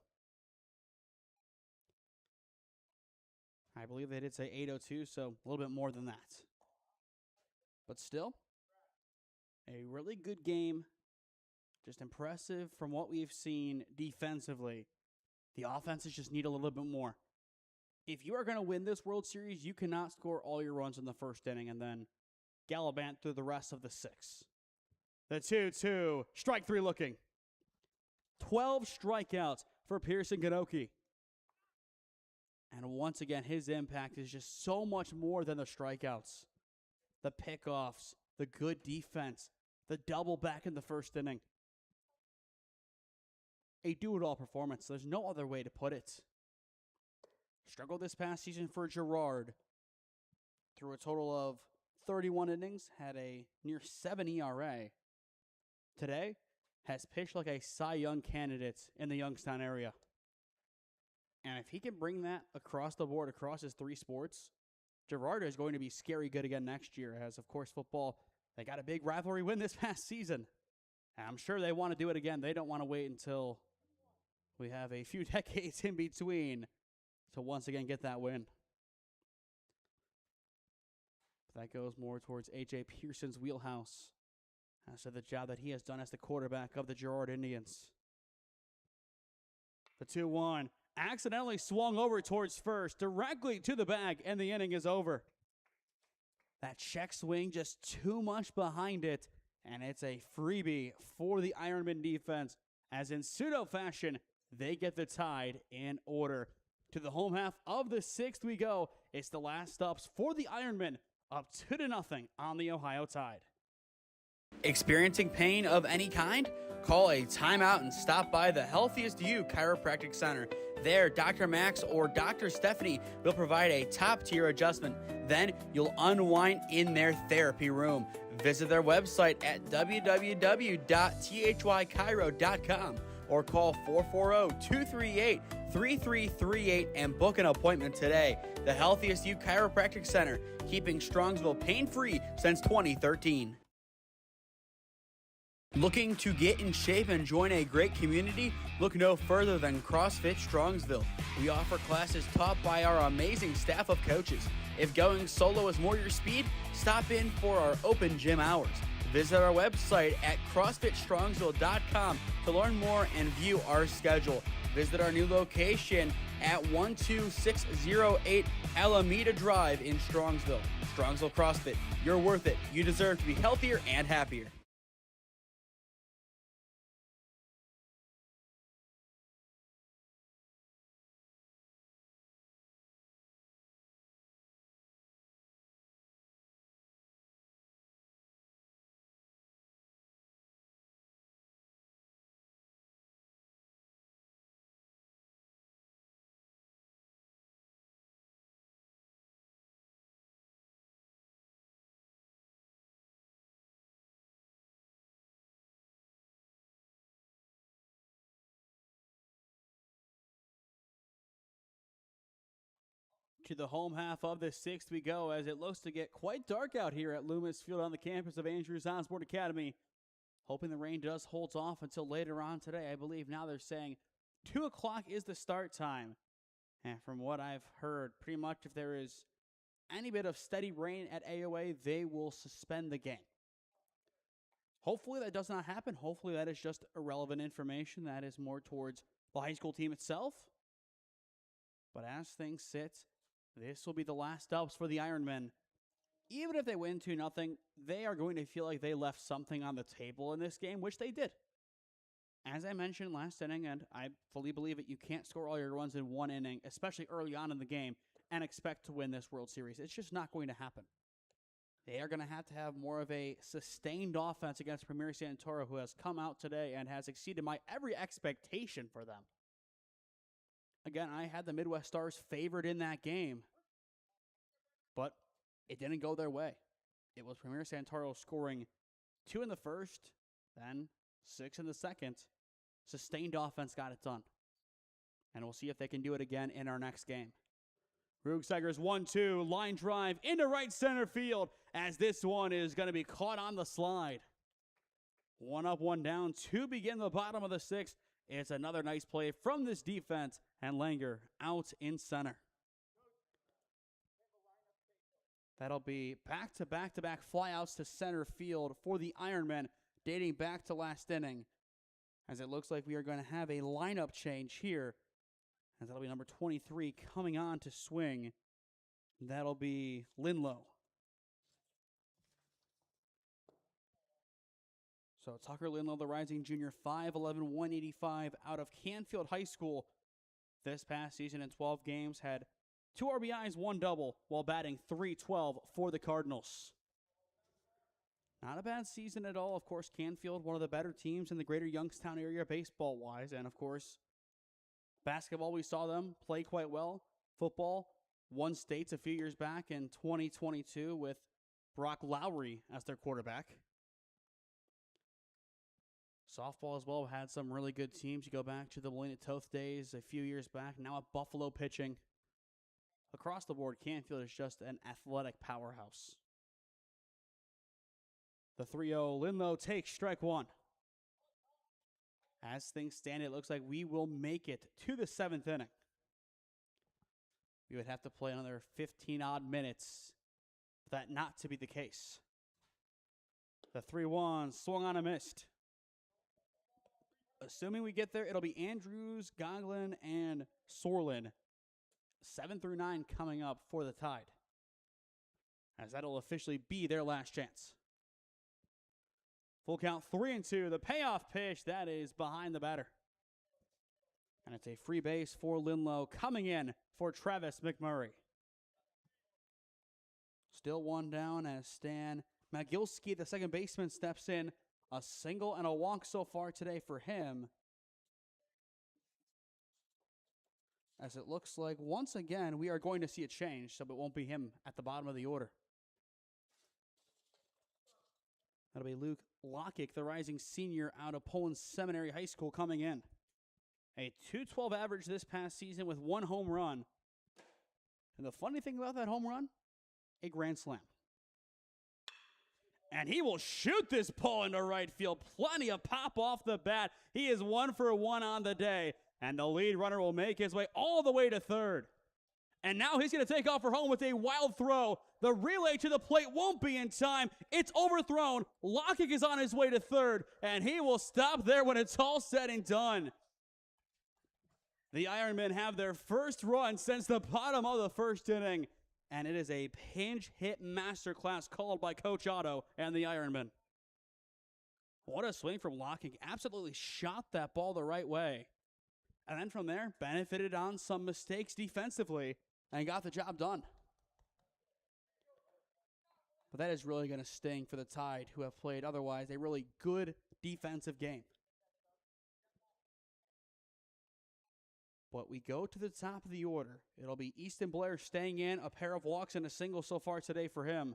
S1: I believe they did say 8:02, so a little bit more than that. But still, a really good game. Just impressive from what we've seen defensively. The offenses just need a little bit more. If you are going to win this World Series, you cannot score all your runs in the first inning and then gallivant through the rest of the 6. The 2-2, strike 3 looking. 12 strikeouts for Pearson Genoki. And once again, his impact is just so much more than the strikeouts. The pickoffs, the good defense, the double back in the first inning. a do-it-all performance. There's no other way to put it. Struggled this past season for Girard. Through a total of 31 innings, had a near 7 ERA. Today, has pitched like a Cy Young candidate in the Youngstown area. And if he can bring that across the board, across his 3 sports, Girard is going to be scary good again next year, as, of course, football, they got a big rivalry win this past season. And I'm sure they want to do it again. They don't want to wait until we have a few decades in between to once again get that win. That goes more towards A.J. Pearson's wheelhouse as to the job that he has done as the quarterback of the Girard Indians. The 2-1 accidentally swung over towards first, directly to the bag, and the inning is over. That check swing just too much behind it, and it's a freebie for the Ironmen defense, as in pseudo fashion, they get the tide in order. To the home half of the 6th we go. It's the last stops for the Ironmen, up 2-0 on the Ohio Tide.
S5: Experiencing pain of any kind? Call a timeout and stop by the Healthiest You Chiropractic Center. There, Dr. Max or Dr. Stephanie will provide a top-tier adjustment. Then you'll unwind in their therapy room. Visit their website at www.thychiro.com or call 440-238-3338 and book an appointment today. The Healthiest You Chiropractic Center, keeping Strongsville pain-free since 2013. Looking to get in shape and join a great community? Look no further than CrossFit Strongsville. We offer classes taught by our amazing staff of coaches. If going solo is more your speed, stop in for our open gym hours. Visit our website at CrossFitStrongsville.com to learn more and view our schedule. Visit our new location at 12608 Alameda Drive in Strongsville. Strongsville CrossFit, you're worth it. You deserve to be healthier and happier.
S1: To the home half of the 6th we go, as it looks to get quite dark out here at Loomis Field on the campus of Andrews Osborne Academy. Hoping the rain does hold off until later on today. I believe now they're saying 2 o'clock is the start time. And from what I've heard, pretty much if there is any bit of steady rain at AOA, they will suspend the game. Hopefully that does not happen. Hopefully that is just irrelevant information. That is more towards the high school team itself. But as things sit, this will be the last stops for the Ironmen. Even if they win 2-0, they are going to feel like they left something on the table in this game, which they did. As I mentioned last inning, and I fully believe it, you can't score all your runs in one inning, especially early on in the game, and expect to win this World Series. It's just not going to happen. They are going to have more of a sustained offense against Premier Santoro, who has come out today and has exceeded my every expectation for them. Again, I had the Midwest Stars favored in that game, but it didn't go their way. It was Premier Santoro scoring 2 in the first, then 6 in the second. Sustained offense got it done. And we'll see if they can do it again in our next game. Ruegseger's 1-2, line drive into right center field, as this one is going to be caught on the slide. 1 up, 1 down to begin the bottom of the 6th. It's another nice play from this defense, and Langer out in center. That'll be back-to-back-to-back flyouts to center field for the Ironmen, dating back to last inning, as it looks like we are going to have a lineup change here, as that'll be number 23 coming on to swing. That'll be Linlow. So Tucker Linlow, the rising junior, 5'11", 185, out of Canfield High School. This past season in 12 games, had 2 RBIs, 1 double, while batting .312 for the Cardinals. Not a bad season at all. Of course, Canfield, one of the better teams in the greater Youngstown area baseball-wise. And, of course, basketball, we saw them play quite well. Football, won states a few years back in 2022 with Brock Lowry as their quarterback. Softball as well had some really good teams. You go back to the Molina Toth days a few years back. Now at Buffalo pitching. Across the board, Canfield is just an athletic powerhouse. The 3-0 Linlow takes strike one. As things stand, it looks like we will make it to the 7th inning. We would have to play another 15-odd minutes for that not to be the case. The 3-1 swung on and missed. Assuming we get there, it'll be Andrews, Goglin, and Sorlin. 7 through 9 coming up for the Tide, as that'll officially be their last chance. Full count 3-2. The payoff pitch, that is behind the batter. And it's a free base for Linlow coming in for Travis McMurray. Still one down as Stan Magilski, the second baseman, steps in. A single and a walk so far today for him. As it looks like, once again, we are going to see a change, so it won't be him at the bottom of the order. That'll be Luke Lockick, the rising senior out of Poland Seminary High School, coming in. A .212 average this past season with 1 home run. And the funny thing about that home run, a grand slam. And he will shoot this ball into right field. Plenty of pop off the bat. He is 1 for 1 on the day. And the lead runner will make his way all the way to third. And now he's going to take off for home with a wild throw. The relay to the plate won't be in time. It's overthrown. Lockick is on his way to third. And he will stop there when it's all said and done. The Ironmen have their first run since the bottom of the first inning. And it is a pinch hit masterclass called by Coach Otto and the Ironmen. What a swing from Lockick. Absolutely shot that ball the right way. And then from there, benefited on some mistakes defensively and got the job done. But that is really going to sting for the Tide, who have played otherwise a really good defensive game. But we go to the top of the order. It'll be Easton Blair staying in, a pair of walks and a single so far today for him.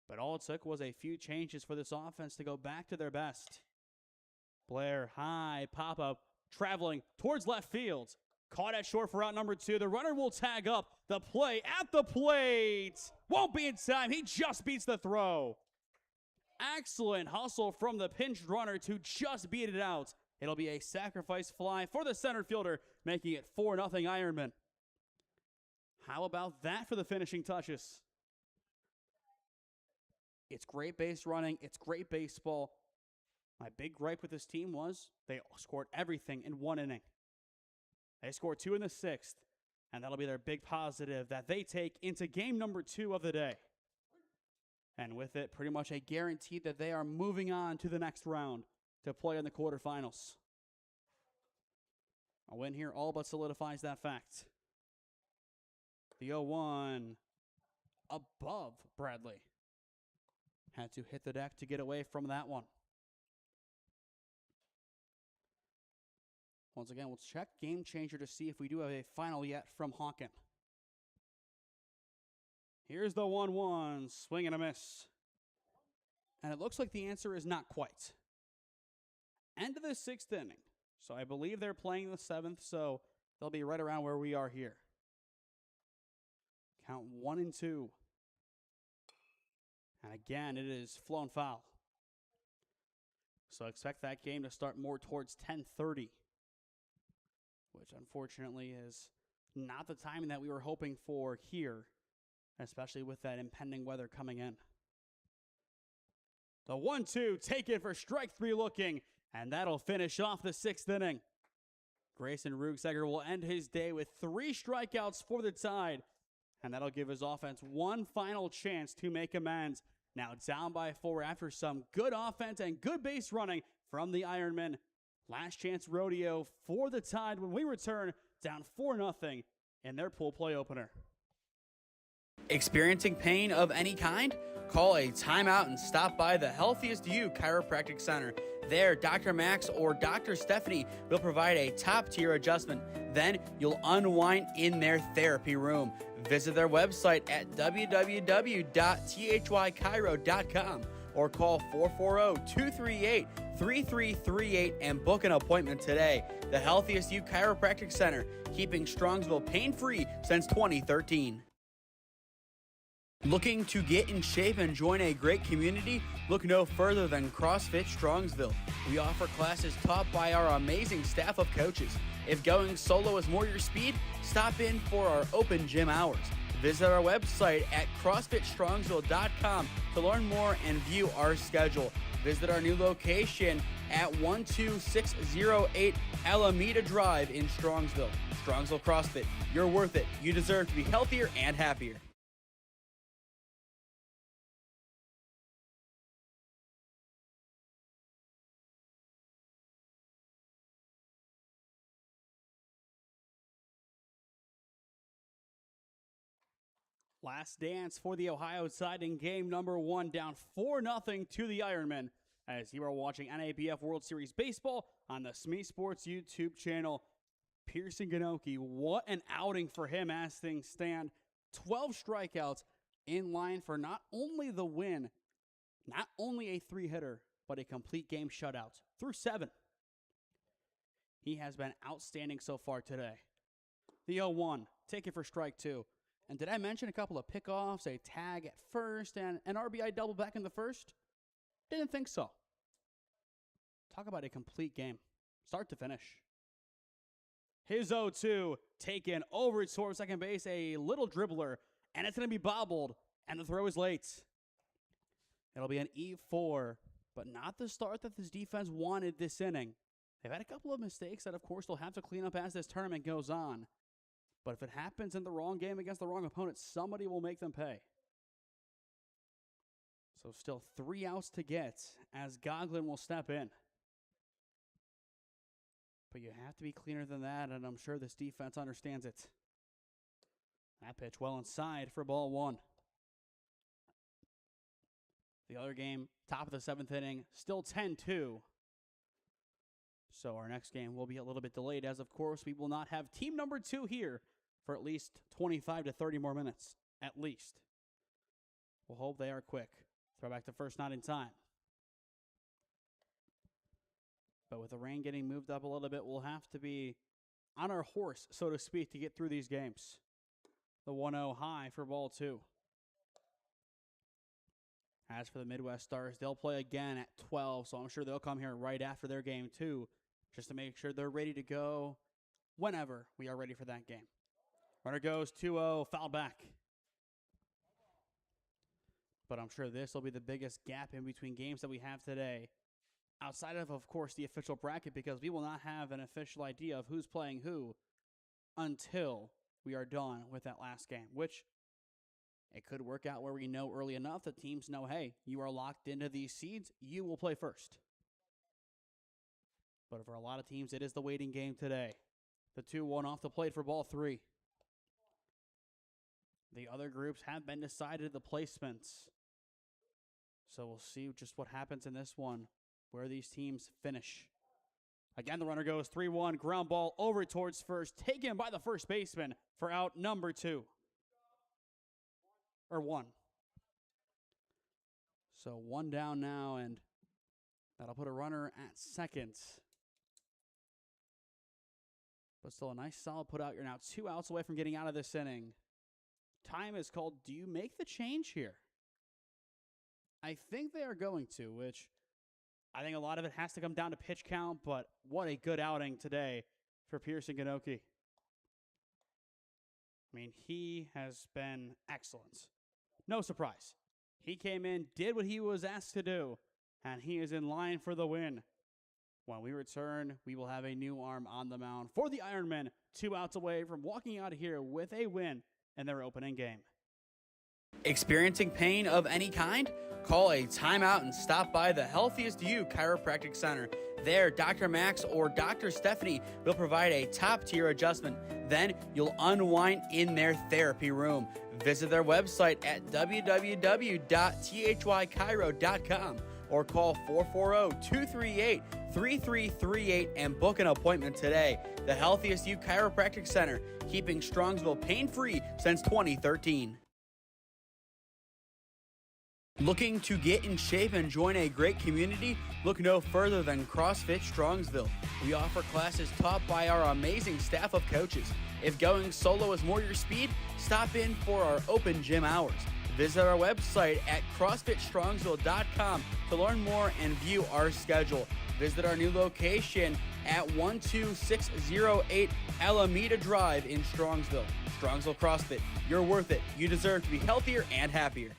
S1: But all it took was a few changes for this offense to go back to their best. Blair, high pop-up, traveling towards left field. Caught at short for out number 2. The runner will tag up. The play at the plate. Won't be in time. He just beats the throw. Excellent hustle from the pinched runner to just beat it out. It'll be a sacrifice fly for the center fielder, making it 4-0 Ironman. How about that for the finishing touches? It's great base running. It's great baseball. My big gripe with this team was they scored everything in 1 inning. They scored 2 in the 6th, and that'll be their big positive that they take into game number 2 of the day. And with it, pretty much a guarantee that they are moving on to the next round to play in the quarterfinals. A win here all but solidifies that fact. The 0-1 above Bradley. Had to hit the deck to get away from that one. Once again, we'll check Game Changer to see if we do have a final yet from Hawken. Here's the 1-1, swing and a miss. And it looks like the answer is not quite. End of the 6th inning. So I believe they're playing the 7th, so they'll be right around where we are here. Count 1-2. And again, it is flown foul. So expect that game to start more towards 10:30. Which unfortunately is not the timing that we were hoping for here, especially with that impending weather coming in. The 1-2, take it for strike 3 looking, and that'll finish off the 6th inning. Grayson Rugsegger will end his day with 3 strikeouts for the Tide, and that'll give his offense one final chance to make amends. Now down by 4 after some good offense and good base running from the Ironmen. Last chance rodeo for the Tide when we return down 4-0 in their pool play opener.
S5: Experiencing pain of any kind? Call a timeout and stop by the Healthiest You Chiropractic Center. There, Dr. Max or Dr. Stephanie will provide a top-tier adjustment. Then you'll unwind in their therapy room. Visit their website at www.thychiro.com or call 440-238-3338 and book an appointment today. The Healthiest You Chiropractic Center, keeping Strongsville pain-free since 2013. Looking to get in shape and join a great community? Look no further than CrossFit Strongsville. We offer classes taught by our amazing staff of coaches. If going solo is more your speed, stop in for our open gym hours. Visit our website at CrossFitStrongsville.com to learn more and view our schedule. Visit our new location at 12608 Alameda Drive in Strongsville. Strongsville CrossFit, you're worth it. You deserve to be healthier and happier.
S1: Last dance for the Ohio side in game number 1, down 4-0 to the Ironmen, as you are watching NABF World Series baseball on the SmeeSports YouTube channel. Pearson Ganoke, what an outing for him as things stand. 12 strikeouts in line for not only the win, not only a 3-hitter, but a complete game shutout through 7. He has been outstanding so far today. The 0-1, take it for strike 2. And did I mention a couple of pickoffs, a tag at first, and an RBI double back in the first? Didn't think so. Talk about a complete game, start to finish. His 0-2 taken over towards second base, a little dribbler, and it's going to be bobbled, and the throw is late. It'll be an E4, but not the start that this defense wanted this inning. They've had a couple of mistakes that, of course, they'll have to clean up as this tournament goes on. But if it happens in the wrong game against the wrong opponent, somebody will make them pay. So still 3 outs to get as Goglin will step in. But you have to be cleaner than that, and I'm sure this defense understands it. That pitch well inside for ball 1. The other game, top of the 7th inning, still 10-2. So our next game will be a little bit delayed, as of course we will not have team number 2 here for at least 25 to 30 more minutes, at least. We'll hope they are quick. Throw back to first, not in time. But with the rain getting moved up a little bit, we'll have to be on our horse, so to speak, to get through these games. The 1-0 high for ball 2. As for the Midwest Stars, they'll play again at 12, so I'm sure they'll come here right after their game too, just to make sure they're ready to go whenever we are ready for that game. Runner goes 2-0, foul back. But I'm sure this will be the biggest gap in between games that we have today, outside of course, the official bracket, because we will not have an official idea of who's playing who until we are done with that last game, which it could work out where we know early enough that teams know, hey, you are locked into these seeds, you will play first. But for a lot of teams, it is the waiting game today. The 2-1 off the plate for ball 3. The other groups have been decided, the placements. So we'll see just what happens in this one, where these teams finish. Again, the runner goes 3-1, ground ball over towards first, taken by the first baseman for out number 2. Or 1. So 1 down now, and that'll put a runner at second. But still a nice solid put out. You're now 2 outs away from getting out of this inning. Time is called. Do you make the change here? I think they are going to, which I think a lot of it has to come down to pitch count, but what a good outing today for Pearson Ganoke. I mean, he has been excellent. No surprise. He came in, did what he was asked to do, and he is in line for the win. When we return, we will have a new arm on the mound for the Ironmen, 2 outs away from walking out of here with a win in their opening game.
S5: Experiencing pain of any kind? Call a timeout and stop by the Healthiest You Chiropractic Center. There, Dr. Max or Dr. Stephanie will provide a top-tier adjustment. Then you'll unwind in their therapy room. Visit their website at www.thychiro.com or call 440-238-3338 and book an appointment today. The Healthiest You Chiropractic Center, keeping Strongsville pain-free since 2013. Looking to get in shape and join a great community? Look no further than CrossFit Strongsville. We offer classes taught by our amazing staff of coaches. If going solo is more your speed, stop in for our open gym hours. Visit our website at CrossFitStrongsville.com to learn more and view our schedule. Visit our new location at 12608 Alameda Drive in Strongsville. Strongsville CrossFit, you're worth it. You deserve to be healthier and happier.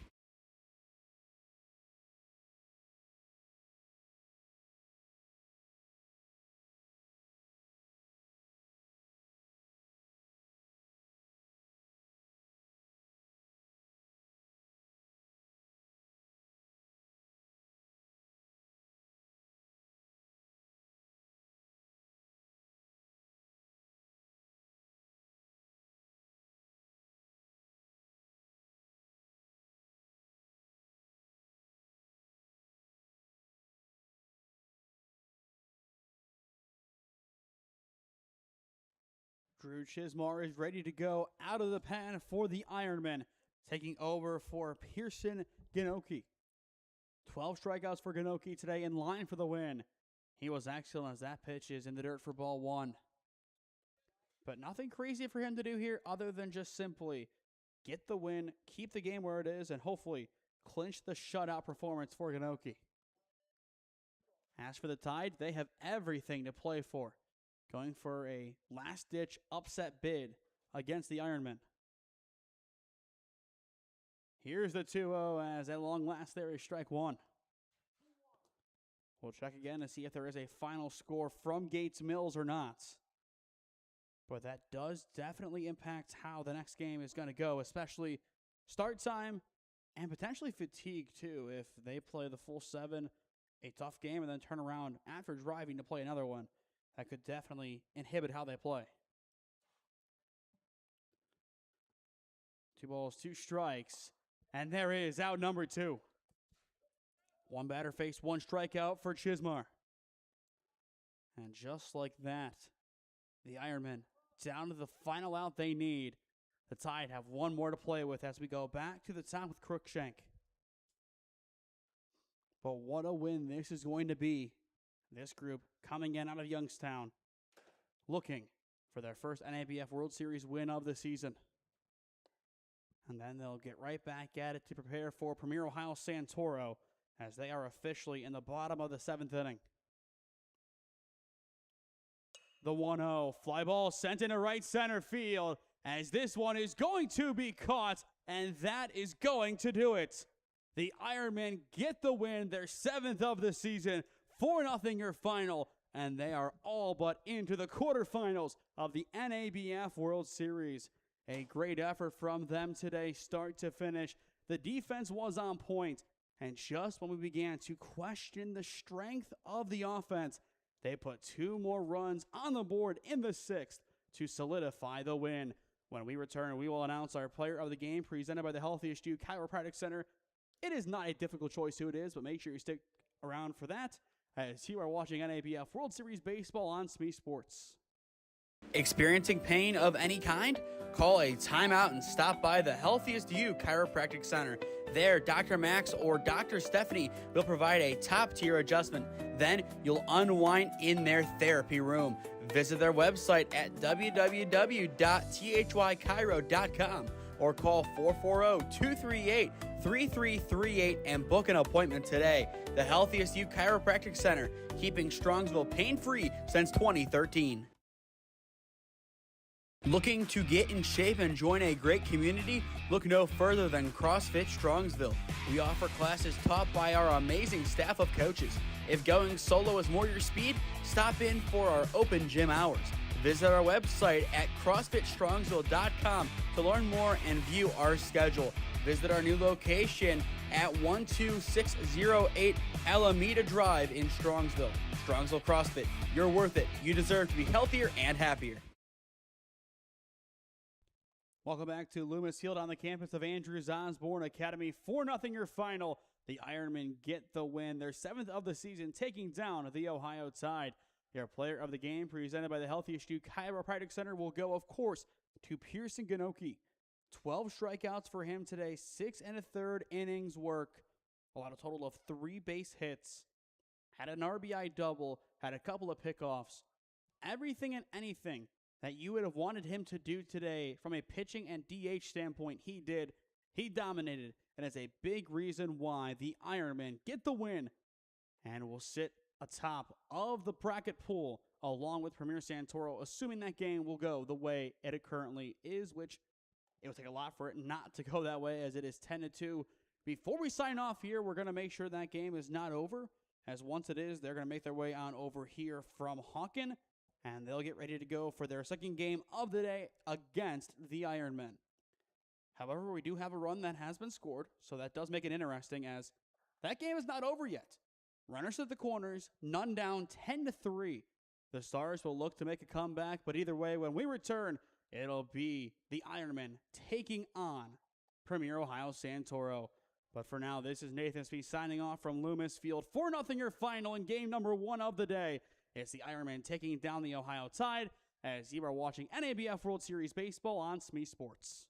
S1: Drew Chismar is ready to go out of the pen for the Ironmen, taking over for Pearson Ganoki. 12 strikeouts for Ganoki today, in line for the win. He was excellent as that pitch is in the dirt for ball one. But nothing crazy for him to do here other than just simply get the win, keep the game where it is, and hopefully clinch the shutout performance for Ganoki. As for the Tide, they have everything to play for, going for a last-ditch upset bid against the Ironmen. Here's the 2-0 as at long last there is strike one. We'll check again to see if there is a final score from Gates Mills or not. But that does definitely impact how the next game is going to go, especially start time and potentially fatigue too. If they play the full 7, a tough game, and then turn around after driving to play another one, that could definitely inhibit how they play. 2 balls, 2 strikes, and there is out number 2. One batter faced, 1 strikeout for Chismar. And just like that, the Ironmen down to the final out they need. The Tide have one more to play with as we go back to the top with Crookshank. But what a win this is going to be. This group coming in out of Youngstown, looking for their first NABF World Series win of the season. And then they'll get right back at it to prepare for Premier Ohio Santoro as they are officially in the bottom of the 7th inning. The 1-0 fly ball sent into right center field as this one is going to be caught, and that is going to do it. The Ironmen get the win, their 7th of the season, 4-0 your final, and they are all but into the quarterfinals of the NABF World Series. A great effort from them today, start to finish. The defense was on point, and just when we began to question the strength of the offense, they put 2 more runs on the board in the 6th to solidify the win. When we return, we will announce our player of the game presented by the Healthiest You Chiropractic Center. It is not a difficult choice who it is, but make sure you stick around for that as you are watching NABF World Series Baseball on SmeeSports.
S5: Experiencing pain of any kind? Call a timeout and stop by the Healthiest You Chiropractic Center. There, Dr. Max or Dr. Stephanie will provide a top-tier adjustment. Then you'll unwind in their therapy room. Visit their website at www.thychiro.com or call 440-238-3338 and book an appointment today. The Healthiest You Chiropractic Center, keeping Strongsville pain-free since 2013. Looking to get in shape and join a great community? Look no further than CrossFit Strongsville. We offer classes taught by our amazing staff of coaches. If going solo is more your speed, stop in for our open gym hours. Visit our website at CrossFitStrongsville.com to learn more and view our schedule. Visit our new location at 12608 Alameda Drive in Strongsville. Strongsville CrossFit, you're worth it. You deserve to be healthier and happier.
S1: Welcome back to Loomis Field on the campus of Andrews Osborne Academy. 4-0 your final. The Ironmen get the win. Their 7th of the season, taking down the Ohio Tide. Your player of the game, presented by the Healthiest You Chiropractic Center, will go, of course, to Pearson Ganoke. 12 strikeouts for him today, 6 1/3 innings work, allowed a total of 3 base hits, had an RBI double, had a couple of pickoffs. Everything and anything that you would have wanted him to do today from a pitching and DH standpoint, he did. He dominated, and is a big reason why the Ironmen get the win and will sit atop of the bracket pool along with Premier Santoro, assuming that game will go the way it currently is, which it would take a lot for it not to go that way, as it is 10-2. Before we sign off here, we're going to make sure that game is not over, as once it is, they're going to make their way on over here from Hawken, and they'll get ready to go for their second game of the day against the Ironmen. However, we do have a run that has been scored, so that does make it interesting, as that game is not over yet. Runners at the corners, none down, 10-3. The Stars will look to make a comeback, but either way, when we return, it'll be the Ironmen taking on Premier Ohio Santoro. But for now, this is Nathan Smee signing off from Loomis Field. 4-0 your final in game number 1 of the day. It's the Ironmen taking down the Ohio Tide, as you are watching NABF World Series Baseball on SmeeSports.